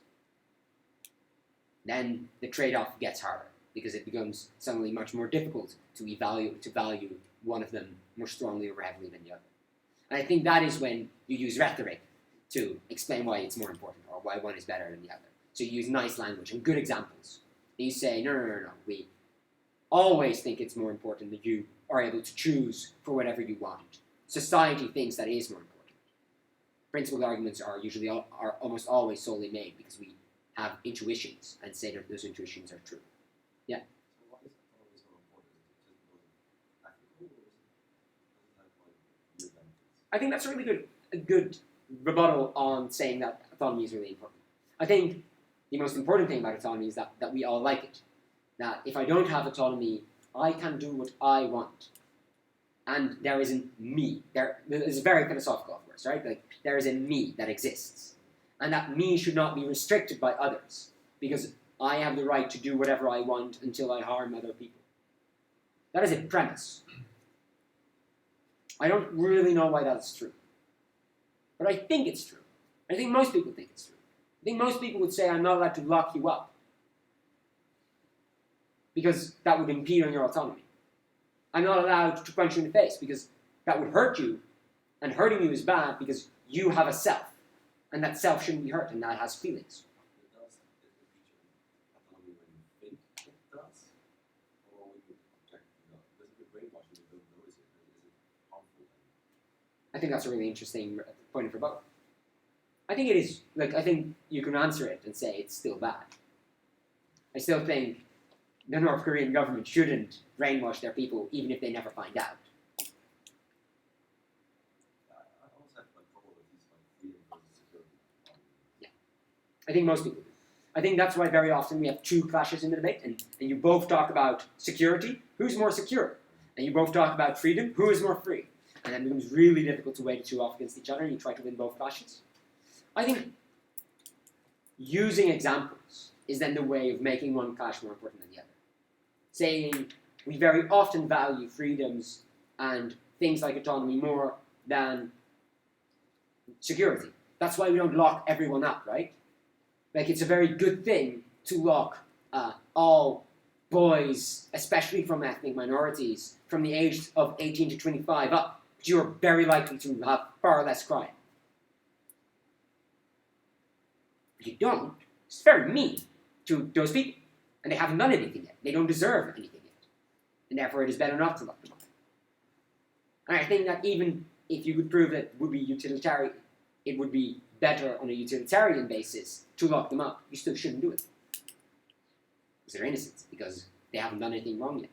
Then the trade-off gets harder. because it becomes suddenly much more difficult to value one of them more strongly or heavily than the other. And I think that is when you use rhetoric to explain why it's more important or why one is better than the other. So you use nice language and good examples. And you say, no, we always think it's more important that you are able to choose for whatever you want. Society thinks that is more important. Principled arguments are usually are almost always solely made because we have intuitions and say that those intuitions are true. Yeah. So why is autonomy so important? Is it just because it's ethical, or does it have like real benefits? I think that's a good rebuttal on saying that autonomy is really important. I think the most important thing about autonomy is that we all like it. That if I don't have autonomy, I can do what I want. And there isn't me. There is very philosophical, of course, right? Like, there is a me that exists. And that me should not be restricted by others. Because I have the right to do whatever I want until I harm other people. That is a premise. I don't really know why that's true. But I think it's true. I think most people think it's true. I think most people would say I'm not allowed to lock you up. Because that would impede on your autonomy. I'm not allowed to punch you in the face because that would hurt you. And hurting you is bad because you have a self. And that self shouldn't be hurt and that has feelings. It does. It feature autonomy when you think it does, or when you object it does. Does it get brainwashed and you don't notice it? And is it harmful? I think that's a really interesting point for both. I think it is, I think you can answer it and say it's still bad. I still think the North Korean government shouldn't brainwash their people even if they never find out. I always have like trouble with these like freedom versus security. Yeah. I think most people do. I think that's why very often we have two clashes in the debate, and you both talk about security, who's more secure? And you both talk about freedom, who is more free? And then it becomes really difficult to weigh the two off against each other, and you try to win both clashes. I think using examples is then the way of making one clash more important than the other. Saying we very often value freedoms and things like autonomy more than security. That's why we don't lock everyone up, right? Like, it's a very good thing to lock all boys, especially from ethnic minorities, from the age of 18 to 25 up. But you're very likely to have far less crime. If you don't, it's very mean to those people. And they haven't done anything yet. They don't deserve anything yet. And therefore it is better not to lock them up. And I think that even if you could prove that it would be better on a utilitarian basis to lock them up, you still shouldn't do it. Because they're innocent, because they haven't done anything wrong yet.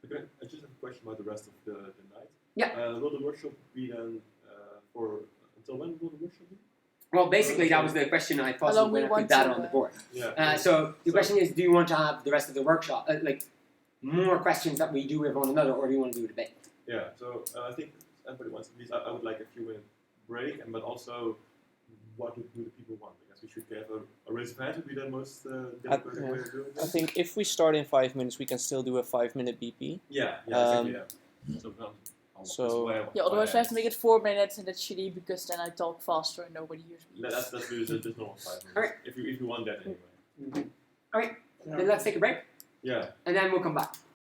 Okay, I just have a question about the rest of the night. Yeah. Will the workshop be then until when will the workshop be? Well, basically, that was the question I posed when I put that on the board. Yeah. So the question is, do you want to have the rest of the workshop, more questions that we do with one another, or do you want to do a debate? Yeah, so I think everybody wants to please. I would like a few minute break, but also what do the people want? I guess we should have a raise of hands would be the most democratic way of doing I this. think if we start in 5 minutes, we can still do a 5-minute BP. Yeah, exactly. Yeah, otherwise we have to make it 4 minutes, and that's shitty because then I talk faster and nobody hears me. Let's do this normal 5 minutes. Alright. If you want that anyway. Alright, then let's take a break. Yeah. And then we'll come back.